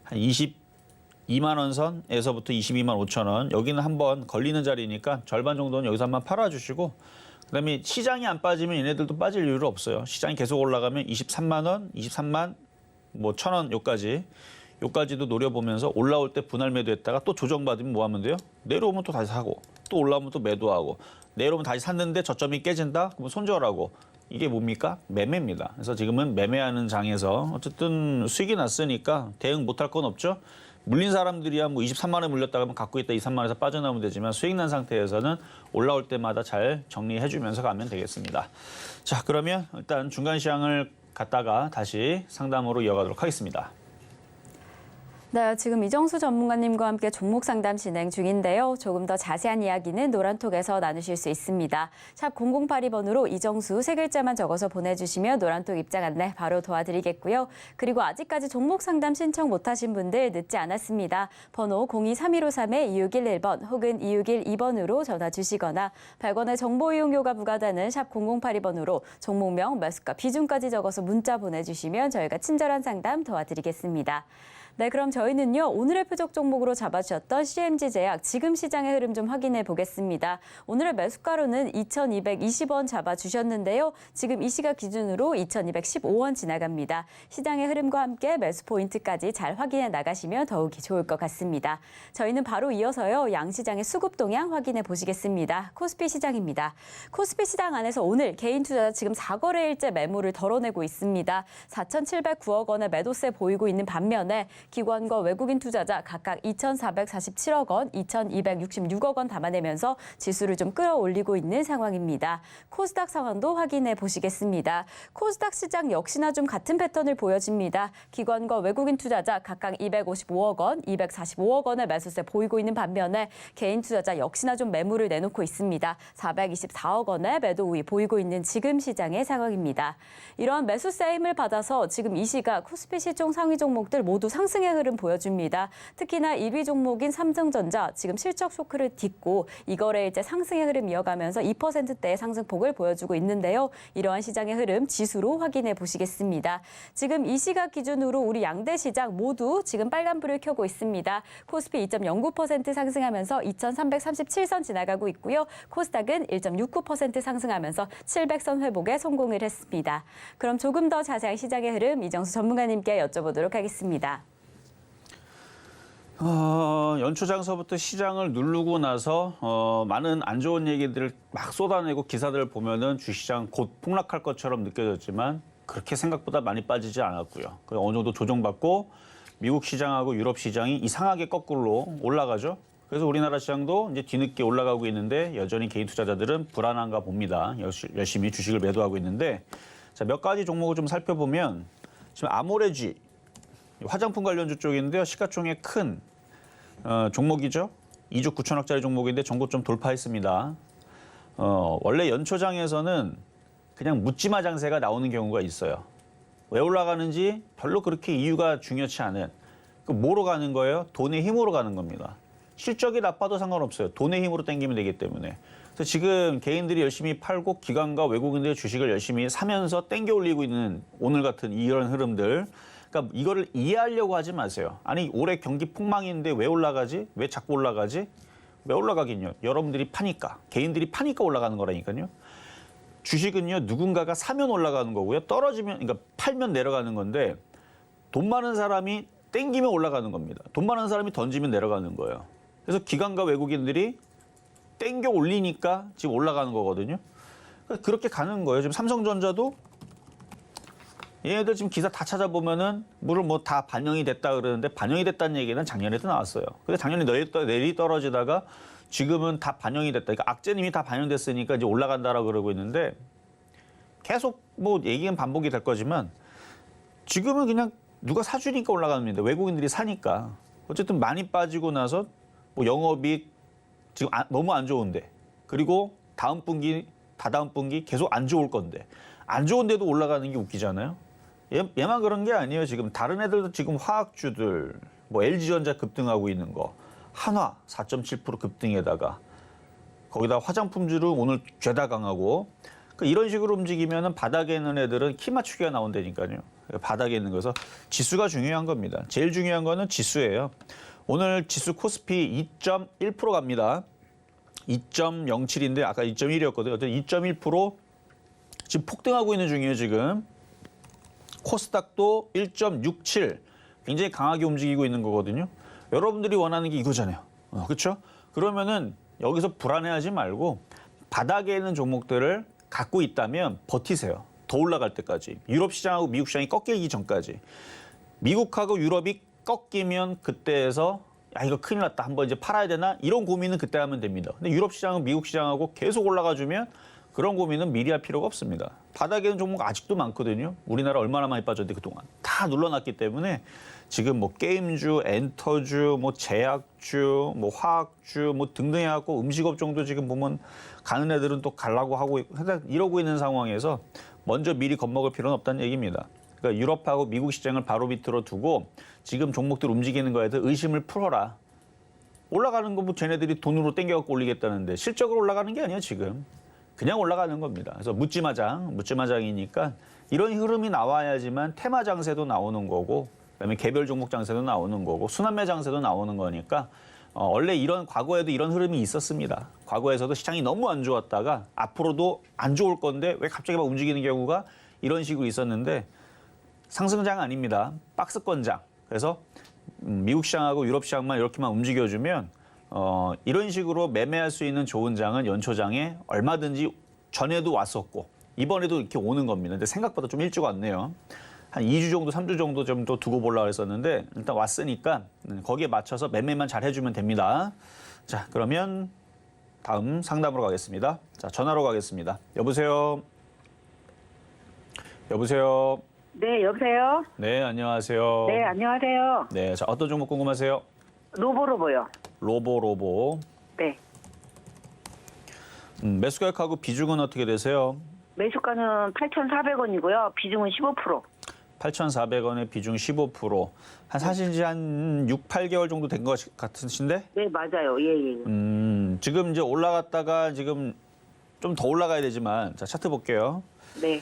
한 22만 원 선에서부터 22만 5천 원 여기는 한번 걸리는 자리니까 절반 정도는 여기서 한번 팔아주시고 그다음에 시장이 안 빠지면 얘네들도 빠질 이유가 없어요. 시장이 계속 올라가면 23만 원, 23만 뭐 1천 원 요까지도 노려보면서 올라올 때 분할 매도했다가 또 조정받으면 뭐 하면 돼요? 내려오면 또 다시 사고 또 올라오면 또 매도하고 내려오면 다시 샀는데 저점이 깨진다? 그러면 손절하고 이게 뭡니까? 매매입니다. 그래서 지금은 매매하는 장에서 어쨌든 수익이 났으니까 대응 못할 건 없죠. 물린 사람들이야 뭐 23만 원에 물렸다가 갖고 있다 23만 원에서 빠져나오면 되지만 수익 난 상태에서는 올라올 때마다 잘 정리해주면서 가면 되겠습니다. 자, 그러면 일단 중간 시황을 갖다가 다시 상담으로 이어가도록 하겠습니다. 네, 지금 이정수 전문가님과 함께 종목 상담 진행 중인데요. 조금 더 자세한 이야기는 노란톡에서 나누실 수 있습니다. 샵 0082번으로 이정수 세 글자만 적어서 보내주시면 노란톡 입장 안내 바로 도와드리겠고요. 그리고 아직까지 종목 상담 신청 못하신 분들 늦지 않았습니다. 번호 023153-2611번 혹은 2612번으로 전화 주시거나 100원의 정보 이용료가 부과되는 샵 0082번으로 종목명, 매수가, 비중까지 적어서 문자 보내주시면 저희가 친절한 상담 도와드리겠습니다. 네, 그럼 저희는요, 오늘의 표적 종목으로 잡아주셨던 CMG제약 지금 시장의 흐름 좀 확인해 보겠습니다. 오늘의 매수가로는 2,220원 잡아주셨는데요. 지금 이 시각 기준으로 2,215원 지나갑니다. 시장의 흐름과 함께 매수 포인트까지 잘 확인해 나가시면 더욱이 좋을 것 같습니다. 저희는 바로 이어서요, 양시장의 수급 동향 확인해 보시겠습니다. 코스피 시장입니다. 코스피 시장 안에서 오늘 개인 투자자 지금 4거래일째 매물을 덜어내고 있습니다. 4,709억 원의 매도세 보이고 있는 반면에 기관과 외국인 투자자 각각 2,447억 원, 2,266억 원 담아내면서 지수를 좀 끌어올리고 있는 상황입니다. 코스닥 상황도 확인해 보시겠습니다. 코스닥 시장 역시나 좀 같은 패턴을 보여집니다. 기관과 외국인 투자자 각각 255억 원, 245억 원의 매수세 보이고 있는 반면에 개인 투자자 역시나 좀 매물을 내놓고 있습니다. 424억 원의 매도 우위 보이고 있는 지금 시장의 상황입니다. 이러한 매수세의 힘을 받아서 지금 이 시각 코스피 시총 상위 종목들 모두 상승의 흐름 보여줍니다. 특히나 1위 종목인 삼성전자 지금 실적 쇼크를 딛고 이 거래일째 상승의 흐름 이어가면서 2%대의 상승폭을 보여주고 있는데요. 이러한 시장의 흐름 지수로 확인해 보시겠습니다. 지금 이 시각 기준으로 우리 양대 시장 모두 지금 빨간불을 켜고 있습니다. 코스피 2.09% 상승하면서 2,337선 지나가고 있고요. 코스닥은 1.69% 상승하면서 700선 회복에 성공을 했습니다. 그럼 조금 더 자세한 시장의 흐름 이정수 전문가님께 여쭤보도록 하겠습니다. 연초장서부터 시장을 누르고 나서 많은 안 좋은 얘기들을 막 쏟아내고 기사들을 보면은 주시장 곧 폭락할 것처럼 느껴졌지만 그렇게 생각보다 많이 빠지지 않았고요. 어느 정도 조정받고 미국 시장하고 유럽 시장이 이상하게 거꾸로 올라가죠. 그래서 우리나라 시장도 이제 뒤늦게 올라가고 있는데 여전히 개인 투자자들은 불안한가 봅니다. 열심히 주식을 매도하고 있는데 자, 몇 가지 종목을 좀 살펴보면 지금 아모레쥐 화장품 관련주 쪽인데요. 시가총액 큰 종목이죠. 2조 9천억짜리 종목인데 전고점 돌파했습니다. 원래 연초장에서는 그냥 묻지마 장세가 나오는 경우가 있어요. 왜 올라가는지 별로 그렇게 이유가 중요치 않은. 뭐로 가는 거예요? 돈의 힘으로 가는 겁니다. 실적이 나빠도 상관없어요. 돈의 힘으로 당기면 되기 때문에. 그래서 지금 개인들이 열심히 팔고 기관과 외국인들의 주식을 열심히 사면서 당겨 올리고 있는 오늘 같은 이런 흐름들. 그러니까 이거를 이해하려고 하지 마세요. 아니 올해 경기 폭망인데 왜 올라가지? 왜 자꾸 올라가지? 왜 올라가긴요? 여러분들이 파니까. 개인들이 파니까 올라가는 거라니까요. 주식은요, 누군가가 사면 올라가는 거고요. 떨어지면, 그러니까 팔면 내려가는 건데, 돈 많은 사람이 땡기면 올라가는 겁니다. 돈 많은 사람이 던지면 내려가는 거예요. 그래서 기관과 외국인들이 땡겨 올리니까 지금 올라가는 거거든요. 그렇게 가는 거예요. 지금 삼성전자도 얘네들 지금 기사 다 찾아보면은 물론 뭐 다 반영이 됐다 그러는데 반영이 됐다는 얘기는 작년에도 나왔어요. 근데 작년에 내리 떨어지다가 지금은 다 반영이 됐다. 그러니까 악재님이 다 반영됐으니까 이제 올라간다라고 그러고 있는데 계속 뭐 얘기는 반복이 될 거지만 지금은 그냥 누가 사주니까 올라갑니다. 외국인들이 사니까. 어쨌든 많이 빠지고 나서 뭐 영업이 지금 너무 안 좋은데 그리고 다음 분기, 다다음 분기 계속 안 좋을 건데 안 좋은데도 올라가는 게 웃기잖아요. 얘만 그런 게 아니에요. 지금 다른 애들도 지금 화학주들, 뭐 LG전자 급등하고 있는 거, 한화 4.7% 급등에다가 거기다 화장품주를 오늘 죄다 강하고 이런 식으로 움직이면은 바닥에 있는 애들은 키 맞추기가 나온다니까요. 바닥에 있는 거에서 지수가 중요한 겁니다. 제일 중요한 거는 지수예요. 오늘 지수 코스피 2.1% 갑니다. 2.07인데 아까 2.1이었거든요. 2.1% 지금 폭등하고 있는 중이에요, 지금. 코스닥도 1.67 굉장히 강하게 움직이고 있는 거거든요. 여러분들이 원하는 게 이거잖아요. 그렇죠? 그러면은 여기서 불안해하지 말고 바닥에 있는 종목들을 갖고 있다면 버티세요. 더 올라갈 때까지. 유럽 시장하고 미국 시장이 꺾이기 전까지. 미국하고 유럽이 꺾이면 그때에서 야 이거 큰일 났다. 한번 이제 팔아야 되나? 이런 고민은 그때 하면 됩니다. 근데 유럽 시장은 미국 시장하고 계속 올라가 주면 그런 고민은 미리 할 필요가 없습니다. 바닥에 있는 종목 아직도 많거든요. 우리나라 얼마나 많이 빠졌는데 그동안. 다 눌러놨기 때문에 지금 뭐 게임주, 엔터주, 뭐 제약주, 뭐 화학주 뭐 등등 해갖고 음식업종도 지금 보면 가는 애들은 또 가려고 하고 이러고 있는 상황에서 먼저 미리 겁먹을 필요는 없다는 얘기입니다. 그러니까 유럽하고 미국 시장을 바로 밑으로 두고 지금 종목들 움직이는 거에 대해 의심을 풀어라. 올라가는 거 뭐 쟤네들이 돈으로 땡겨갖고 올리겠다는데 실적으로 올라가는 게 아니에요, 지금. 그냥 올라가는 겁니다. 그래서 묻지마장이니까 이런 흐름이 나와야지만 테마 장세도 나오는 거고 그다음에 개별 종목 장세도 나오는 거고 순환매 장세도 나오는 거니까 원래 이런 과거에도 이런 흐름이 있었습니다. 과거에서도 시장이 너무 안 좋았다가 앞으로도 안 좋을 건데 왜 갑자기 막 움직이는 경우가 이런 식으로 있었는데 상승장 아닙니다. 박스권장. 그래서 미국 시장하고 유럽 시장만 이렇게만 움직여주면 이런 식으로 매매할 수 있는 좋은 장은 연초장에 얼마든지 전에도 왔었고 이번에도 이렇게 오는 겁니다. 근데 생각보다 좀 일찍 왔네요. 한 2주 정도, 3주 정도 좀 더 두고 보려고 했었는데 일단 왔으니까 거기에 맞춰서 매매만 잘 해주면 됩니다. 자, 그러면 다음 상담으로 가겠습니다. 자, 전화로 가겠습니다. 여보세요? 여보세요? 네, 여보세요? 네, 안녕하세요. 네, 안녕하세요. 네, 자, 어떤 종목 궁금하세요? 로보로보요. 로보. 네. 매수가격하고 비중은 어떻게 되세요? 매수가는 8,400원이고요. 비중은 15%. 8,400원에 비중 15%. 한 사신 지 한 6, 8개월 정도 된 것 같으신데? 네, 맞아요. 예. 지금 이제 올라갔다가 지금 좀 더 올라가야 되지만, 자, 차트 볼게요. 네.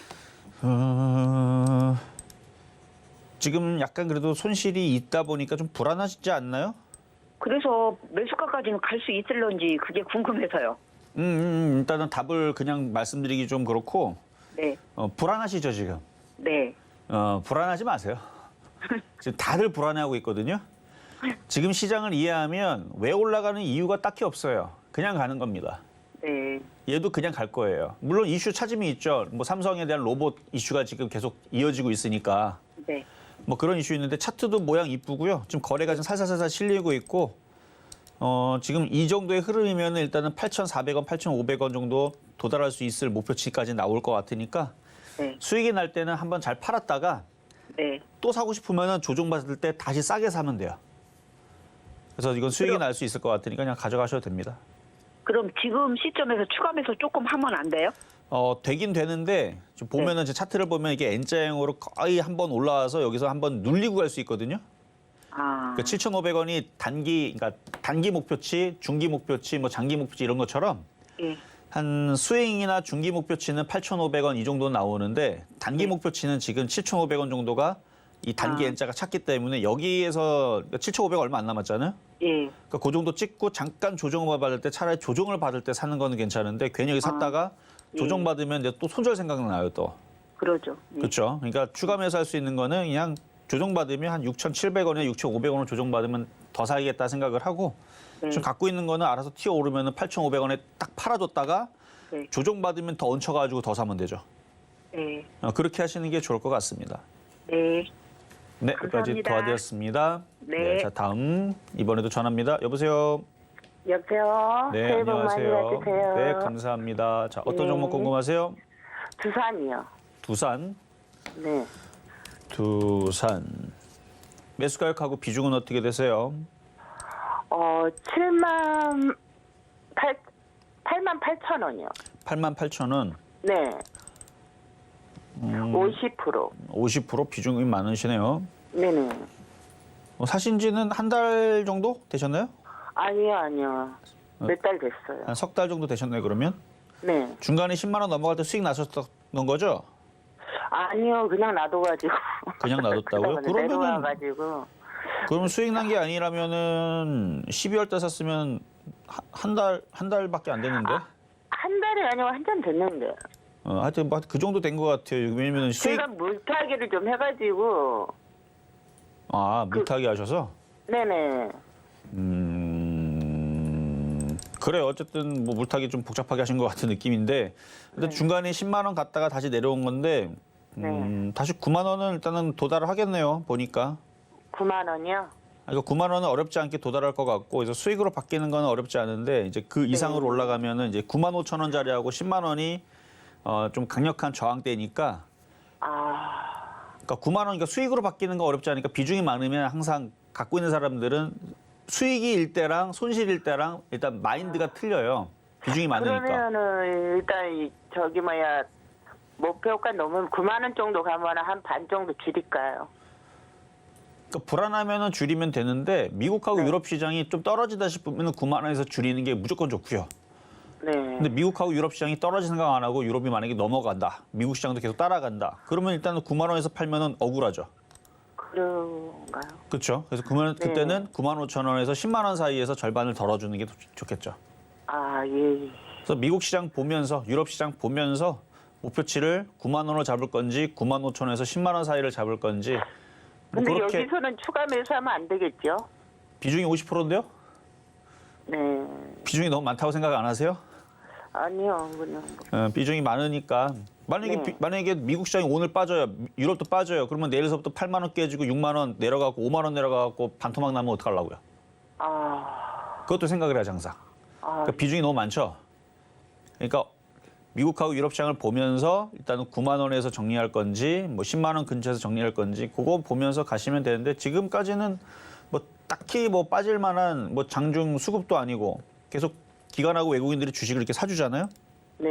지금 약간 그래도 손실이 있다 보니까 좀 불안하시지 않나요? 그래서 매수가까지는 갈 수 있을런지 그게 궁금해서요. 일단은 답을 그냥 말씀드리기 좀 그렇고, 네. 불안하시죠, 지금? 네. 불안하지 마세요. 지금 다들 불안해하고 있거든요. 지금 시장을 이해하면 왜 올라가는 이유가 딱히 없어요. 그냥 가는 겁니다. 네. 얘도 그냥 갈 거예요. 물론 이슈 찾음이 있죠. 뭐 삼성에 대한 로봇 이슈가 지금 계속 이어지고 있으니까. 네. 뭐 그런 이슈 있는데 차트도 모양 이쁘고요. 지금 거래가 좀 살살살살 실리고 있고 지금 이 정도의 흐름이면 일단은 8,400원, 8,500원 정도 도달할 수 있을 목표치까지 나올 것 같으니까 네. 수익이 날 때는 한번 잘 팔았다가 네. 또 사고 싶으면 조정받을 때 다시 싸게 사면 돼요. 그래서 이건 수익이 날 수 있을 것 같으니까 그냥 가져가셔도 됩니다. 그럼 지금 시점에서 추가 매수 조금 하면 안 돼요? 되긴 되는데 지금 보면은 제 차트를 보면 이게 N자형으로 거의 한번 올라와서 여기서 한번 눌리고 갈 수 있거든요. 아. 그러니까 7,500원이 그러니까 단기 목표치, 중기 목표치, 뭐 장기 목표치 이런 것처럼 예. 한 수행이나 중기 목표치는 8,500원 이 정도 나오는데 단기 목표치는 지금 7,500원 정도가 이 단기 N자가 찼기 때문에 여기에서 7,500원 얼마 안 남았잖아요. 예. 그러니까 그 정도 찍고 잠깐 조정을 받을 때 차라리 조정을 받을 때 사는 거는 괜찮은데 괜히 여기 샀다가 조정받으면 이제 또 손절 생각나요, 또. 그러죠. 예. 그렇죠. 그러니까 추가 매수할 수 있는 거는 그냥 조정받으면 한 6,700원에 6,500원을 조정받으면 더 사야겠다 생각을 하고 좀 갖고 있는 거는 알아서 튀어오르면 8,500원에 딱 팔아뒀다가 네. 조정받으면 더 얹혀가지고 더 사면 되죠. 네. 그렇게 하시는 게 좋을 것 같습니다. 네. 네, 여기까지 감사합니다. 도와드렸습니다. 네. 자, 다음 이번에도 전화입니다. 여보세요. 여보세요. 네, 새해 복 많이 안녕하세요. 받으세요. 네, 감사합니다. 자, 어떤 네. 종목 궁금하세요? 두산이요. 두산. 네. 두산. 매수 가격하고 비중은 어떻게 되세요? 8만 8천 원이요. 88,000원. 네. 50%. 50% 비중이 많으시네요. 네네. 사신 지는 한 달 정도 되셨나요? 아니요. 몇 달 됐어요. 한 석 달 정도 되셨나요, 그러면? 네. 중간에 10만 원 넘어갈 때 수익 나셨던 거죠? 아니요, 그냥 놔둬가지고. 그냥 놔뒀다고요? 그러면 내려와가지고. 그러면 수익 난 게 아니라면은 12월 달 샀으면 한 달밖에 안 됐는데? 한 달이 아니고 한참 됐는데. 하여튼 뭐 그 정도 된 것 같아요. 왜냐면 수익 제가 물타기를 좀 해가지고. 물타기 하셔서? 네네. 그래요. 어쨌든 뭐 물타기 좀 복잡하게 하신 것 같은 느낌인데, 근데 중간에 10만 원 갔다가 다시 내려온 건데, 다시 9만 원은 일단은 도달을 하겠네요. 보니까. 9만 원이요? 그러니까 9만 원은 어렵지 않게 도달할 것 같고, 그래서 수익으로 바뀌는 건 어렵지 않은데, 이제 그 이상으로 올라가면은 이제 9만 5천 원짜리하고 10만 원이 좀 강력한 저항대니까. 그러니까 9만 원, 그러니까 수익으로 바뀌는 건 어렵지 않으니까 비중이 많으면 항상 갖고 있는 사람들은 수익이 때랑 손실일 때랑 일단 마인드가 틀려요. 비중이 많으니까. 그러면은 일단 목표가 넘으면 9만 원 정도 가면 한 반 정도 줄일까요? 그러니까 불안하면은 줄이면 되는데 미국하고 유럽 시장이 좀 떨어지다 싶으면 9만 원에서 줄이는 게 무조건 좋고요. 네. 근데 미국하고 유럽 시장이 떨어지는 생각 안 하고 유럽이 만약에 넘어간다. 미국 시장도 계속 따라간다. 그러면 일단은 9만 원에서 팔면은 억울하죠. 그런가요? 그렇죠. 그래서 그때는 9만 5천 원에서 10만 원 사이에서 절반을 덜어주는 게 좋겠죠. 예. 그래서 미국 시장 보면서 유럽 시장 보면서 목표치를 9만 원으로 잡을 건지 9만 5천 원에서 10만 원 사이를 잡을 건지 뭐 근데 그렇게 여기서는 추가 매수하면 안 되겠죠? 비중이 50%인데요? 네. 비중이 너무 많다고 생각 안 하세요? 아니요, 그냥. 비중이 많으니까 만약에 미국 시장이 오늘 빠져요, 유럽도 빠져요. 그러면 내일서부터 8만 원 깨지고 6만 원 내려가고 5만 원 내려가고 반토막 나면 어떡하려고요? 그것도 생각을 해야지 항상. 그러니까 비중이 너무 많죠. 그러니까 미국하고 유럽 시장을 보면서 일단은 9만 원에서 정리할 건지 뭐 10만 원 근처에서 정리할 건지 그거 보면서 가시면 되는데 지금까지는 뭐 딱히 뭐 빠질 만한 뭐 장중 수급도 아니고 계속 기관하고 외국인들이 주식을 이렇게 사주잖아요. 네.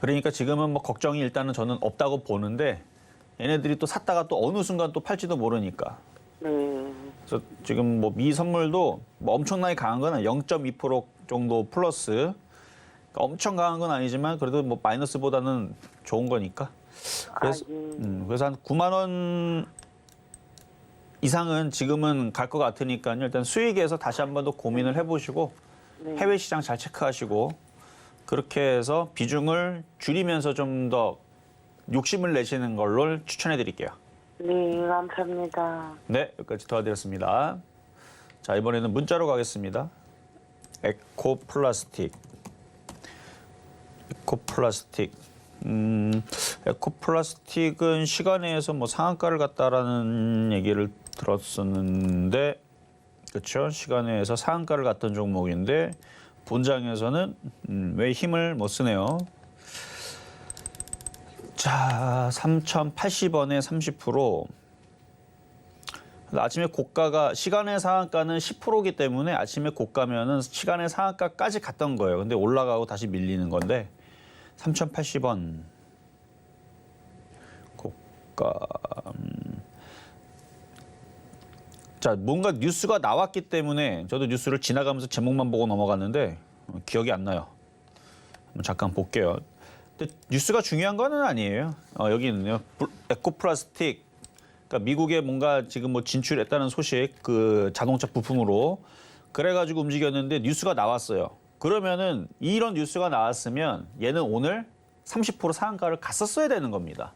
그러니까 지금은 뭐 걱정이 일단은 저는 없다고 보는데 얘네들이 또 샀다가 또 어느 순간 또 팔지도 모르니까. 네. 그래서 지금 뭐 미 선물도 뭐 엄청나게 강한 건 0.2% 정도 플러스. 그러니까 엄청 강한 건 아니지만 그래도 뭐 마이너스보다는 좋은 거니까. 그래서 한 9만 원 이상은 지금은 갈 것 같으니까요. 일단 수익에서 다시 한 번 더 고민을 해보시고 해외 시장 잘 체크하시고 그렇게 해서 비중을 줄이면서 좀 더 욕심을 내시는 걸로 추천해 드릴게요. 네, 감사합니다. 네, 여기까지 도와드렸습니다. 자, 이번에는 문자로 가겠습니다. 에코플라스틱. 에코플라스틱은 시간에서 뭐 상한가를 갔다라는 얘기를 들었었는데, 그렇죠? 시간에서 상한가를 갔던 종목인데 본장에서는 왜 힘을 못 쓰네요. 자, 3,080원에 30%. 아침에 고가가 시간의 상한가는 10%이기 때문에 아침에 고가면은 시간의 상한가까지 갔던 거예요. 근데 올라가고 다시 밀리는 건데 3,080원 고가. 자, 뭔가 뉴스가 나왔기 때문에 저도 뉴스를 지나가면서 제목만 보고 넘어갔는데 기억이 안 나요. 잠깐 볼게요. 근데 뉴스가 중요한 거는 아니에요. 여기 있네요. 에코플라스틱. 그러니까 미국에 뭔가 지금 뭐 진출했다는 소식, 그 자동차 부품으로 그래가지고 움직였는데 뉴스가 나왔어요. 그러면은 이런 뉴스가 나왔으면 얘는 오늘 30% 상한가를 갔었어야 되는 겁니다.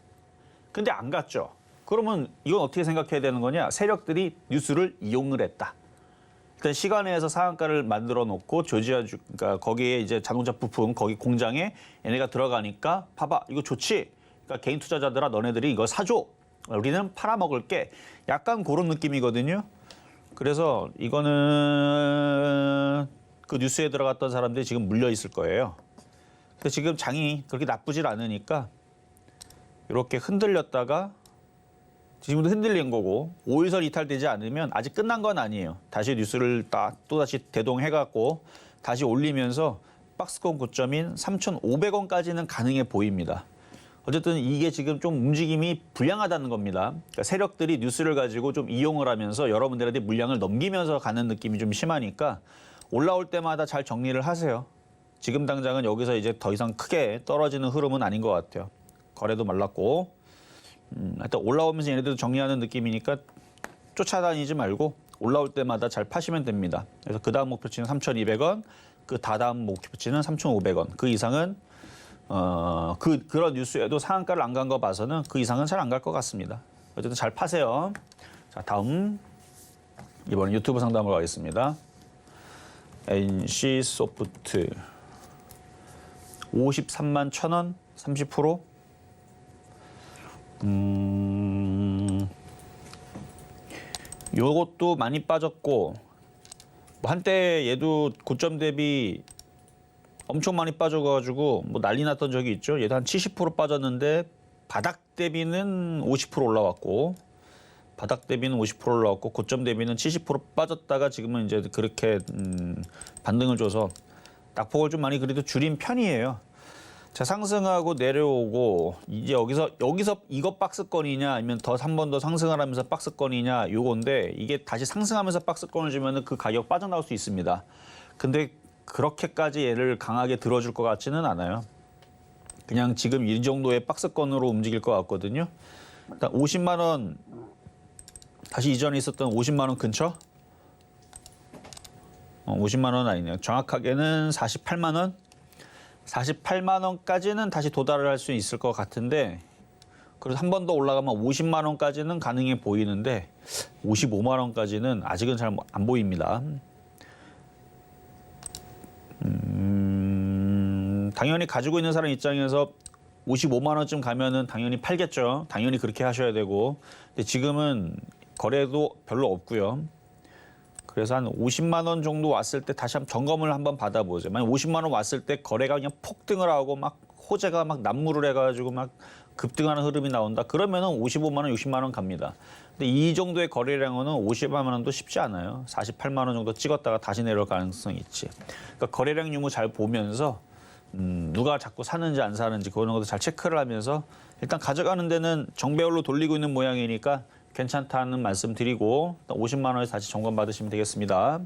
근데 안 갔죠. 그러면 이건 어떻게 생각해야 되는 거냐? 세력들이 뉴스를 이용을 했다. 일단 시간에서 상한가를 만들어 놓고 조지아주, 그러니까 거기에 이제 자동차 부품 거기 공장에 얘네가 들어가니까 봐봐 이거 좋지. 그러니까 개인 투자자들아 너네들이 이거 사줘. 우리는 팔아먹을게. 약간 그런 느낌이거든요. 그래서 이거는 그 뉴스에 들어갔던 사람들이 지금 물려 있을 거예요. 근데 지금 장이 그렇게 나쁘질 않으니까 이렇게 흔들렸다가 지금도 흔들린 거고 5일선 이탈되지 않으면 아직 끝난 건 아니에요. 다시 뉴스를 또다시 대동해갖고 다시 올리면서 박스권 고점인 3,500원까지는 가능해 보입니다. 어쨌든 이게 지금 좀 움직임이 불량하다는 겁니다. 그러니까 세력들이 뉴스를 가지고 좀 이용을 하면서 여러분들한테 물량을 넘기면서 가는 느낌이 좀 심하니까 올라올 때마다 잘 정리를 하세요. 지금 당장은 여기서 이제 더 이상 크게 떨어지는 흐름은 아닌 것 같아요. 거래도 말랐고 하여튼 올라오면서 얘네들도 정리하는 느낌이니까 쫓아다니지 말고 올라올 때마다 잘 파시면 됩니다. 그래서 그 다음 목표치는 3,200원, 그 다다음 목표치는 3,500원. 그 이상은 그런 뉴스에도 상한가를 안 간 거 봐서는 그 이상은 잘 안 갈 것 같습니다. 어쨌든 잘 파세요. 자, 다음 이번엔 유튜브 상담으로 가겠습니다. NC소프트 53만 1,000원 30%. 요것도 많이 빠졌고 뭐 한때 얘도 고점 대비 엄청 많이 빠져가지고 뭐 난리 났던 적이 있죠. 얘도 한 70% 빠졌는데 바닥 대비는 50% 올라왔고 바닥 대비는 50% 올라왔고 고점 대비는 70% 빠졌다가 지금은 이제 그렇게 반등을 줘서 낙폭을 좀 많이 그래도 줄인 편이에요. 자, 상승하고 내려오고 이제 여기서 이거 박스권이냐 아니면 한 번 더 상승을 하면서 박스권이냐 요건데 이게 다시 상승하면서 박스권을 주면은 그 가격 빠져나올 수 있습니다. 근데 그렇게까지 얘를 강하게 들어줄 것 같지는 않아요. 그냥 지금 이 정도의 박스권으로 움직일 것 같거든요. 일단 50만 원 다시 이전에 있었던 50만 원 근처? 50만 원 아니네요. 정확하게는 48만 원? 48만 원까지는 다시 도달을 할 수 있을 것 같은데 그래서 한 번 더 올라가면 50만 원까지는 가능해 보이는데 55만 원까지는 아직은 잘 안 보입니다. 당연히 가지고 있는 사람 입장에서 55만 원쯤 가면은 당연히 팔겠죠. 당연히 그렇게 하셔야 되고. 근데 지금은 거래도 별로 없고요. 그래서 한 50만 원 정도 왔을 때 다시 한번 점검을 한번 받아보죠. 만약 50만 원 왔을 때 거래가 그냥 폭등을 하고 막 호재가 막 난무를 해가지고 막 급등하는 흐름이 나온다. 그러면은 55만 원, 60만 원 갑니다. 근데 이 정도의 거래량은 50만 원도 쉽지 않아요. 48만 원 정도 찍었다가 다시 내려올 가능성이 있지. 그러니까 거래량 유무 잘 보면서 누가 자꾸 사는지 안 사는지 그런 것도 잘 체크를 하면서 일단 가져가는 데는 정배열로 돌리고 있는 모양이니까 괜찮다는 말씀 드리고 50만 원에서 다시 점검 받으시면 되겠습니다.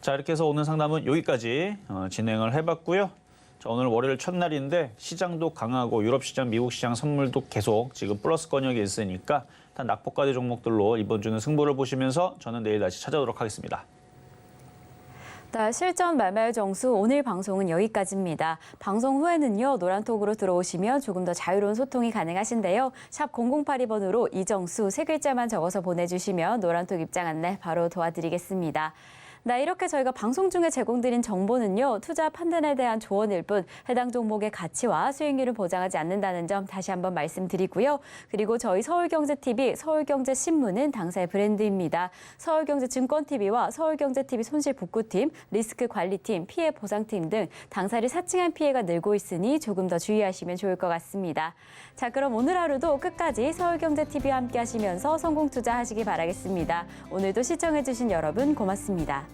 자, 이렇게 해서 오늘 상담은 여기까지 진행을 해봤고요. 자, 오늘 월요일 첫날인데 시장도 강하고 유럽 시장, 미국 시장 선물도 계속 지금 플러스 권역이 있으니까 일단 낙폭과대 종목들로 이번 주는 승부를 보시면서 저는 내일 다시 찾아오도록 하겠습니다. 네, 실전 매매 정수 오늘 방송은 여기까지입니다. 방송 후에는요, 노란톡으로 들어오시면 조금 더 자유로운 소통이 가능하신데요. 샵 0082번으로 이정수 세 글자만 적어서 보내주시면 노란톡 입장 안내 바로 도와드리겠습니다. 네, 이렇게 저희가 방송 중에 제공드린 정보는요, 투자 판단에 대한 조언일 뿐 해당 종목의 가치와 수익률을 보장하지 않는다는 점 다시 한번 말씀드리고요. 그리고 저희 서울경제TV, 서울경제신문은 당사의 브랜드입니다. 서울경제증권TV와 서울경제TV 손실복구팀, 리스크관리팀, 피해보상팀 등 당사를 사칭한 피해가 늘고 있으니 조금 더 주의하시면 좋을 것 같습니다. 자, 그럼 오늘 하루도 끝까지 서울경제TV와 함께 하시면서 성공 투자하시기 바라겠습니다. 오늘도 시청해주신 여러분 고맙습니다.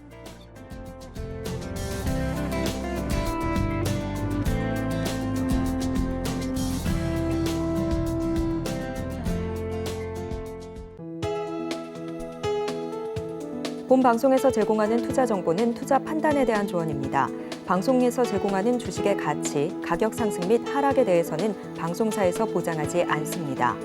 본 방송에서 제공하는 투자 정보는 투자 판단에 대한 조언입니다. 방송에서 제공하는 주식의 가치, 가격 상승 및 하락에 대해서는 방송사에서 보장하지 않습니다.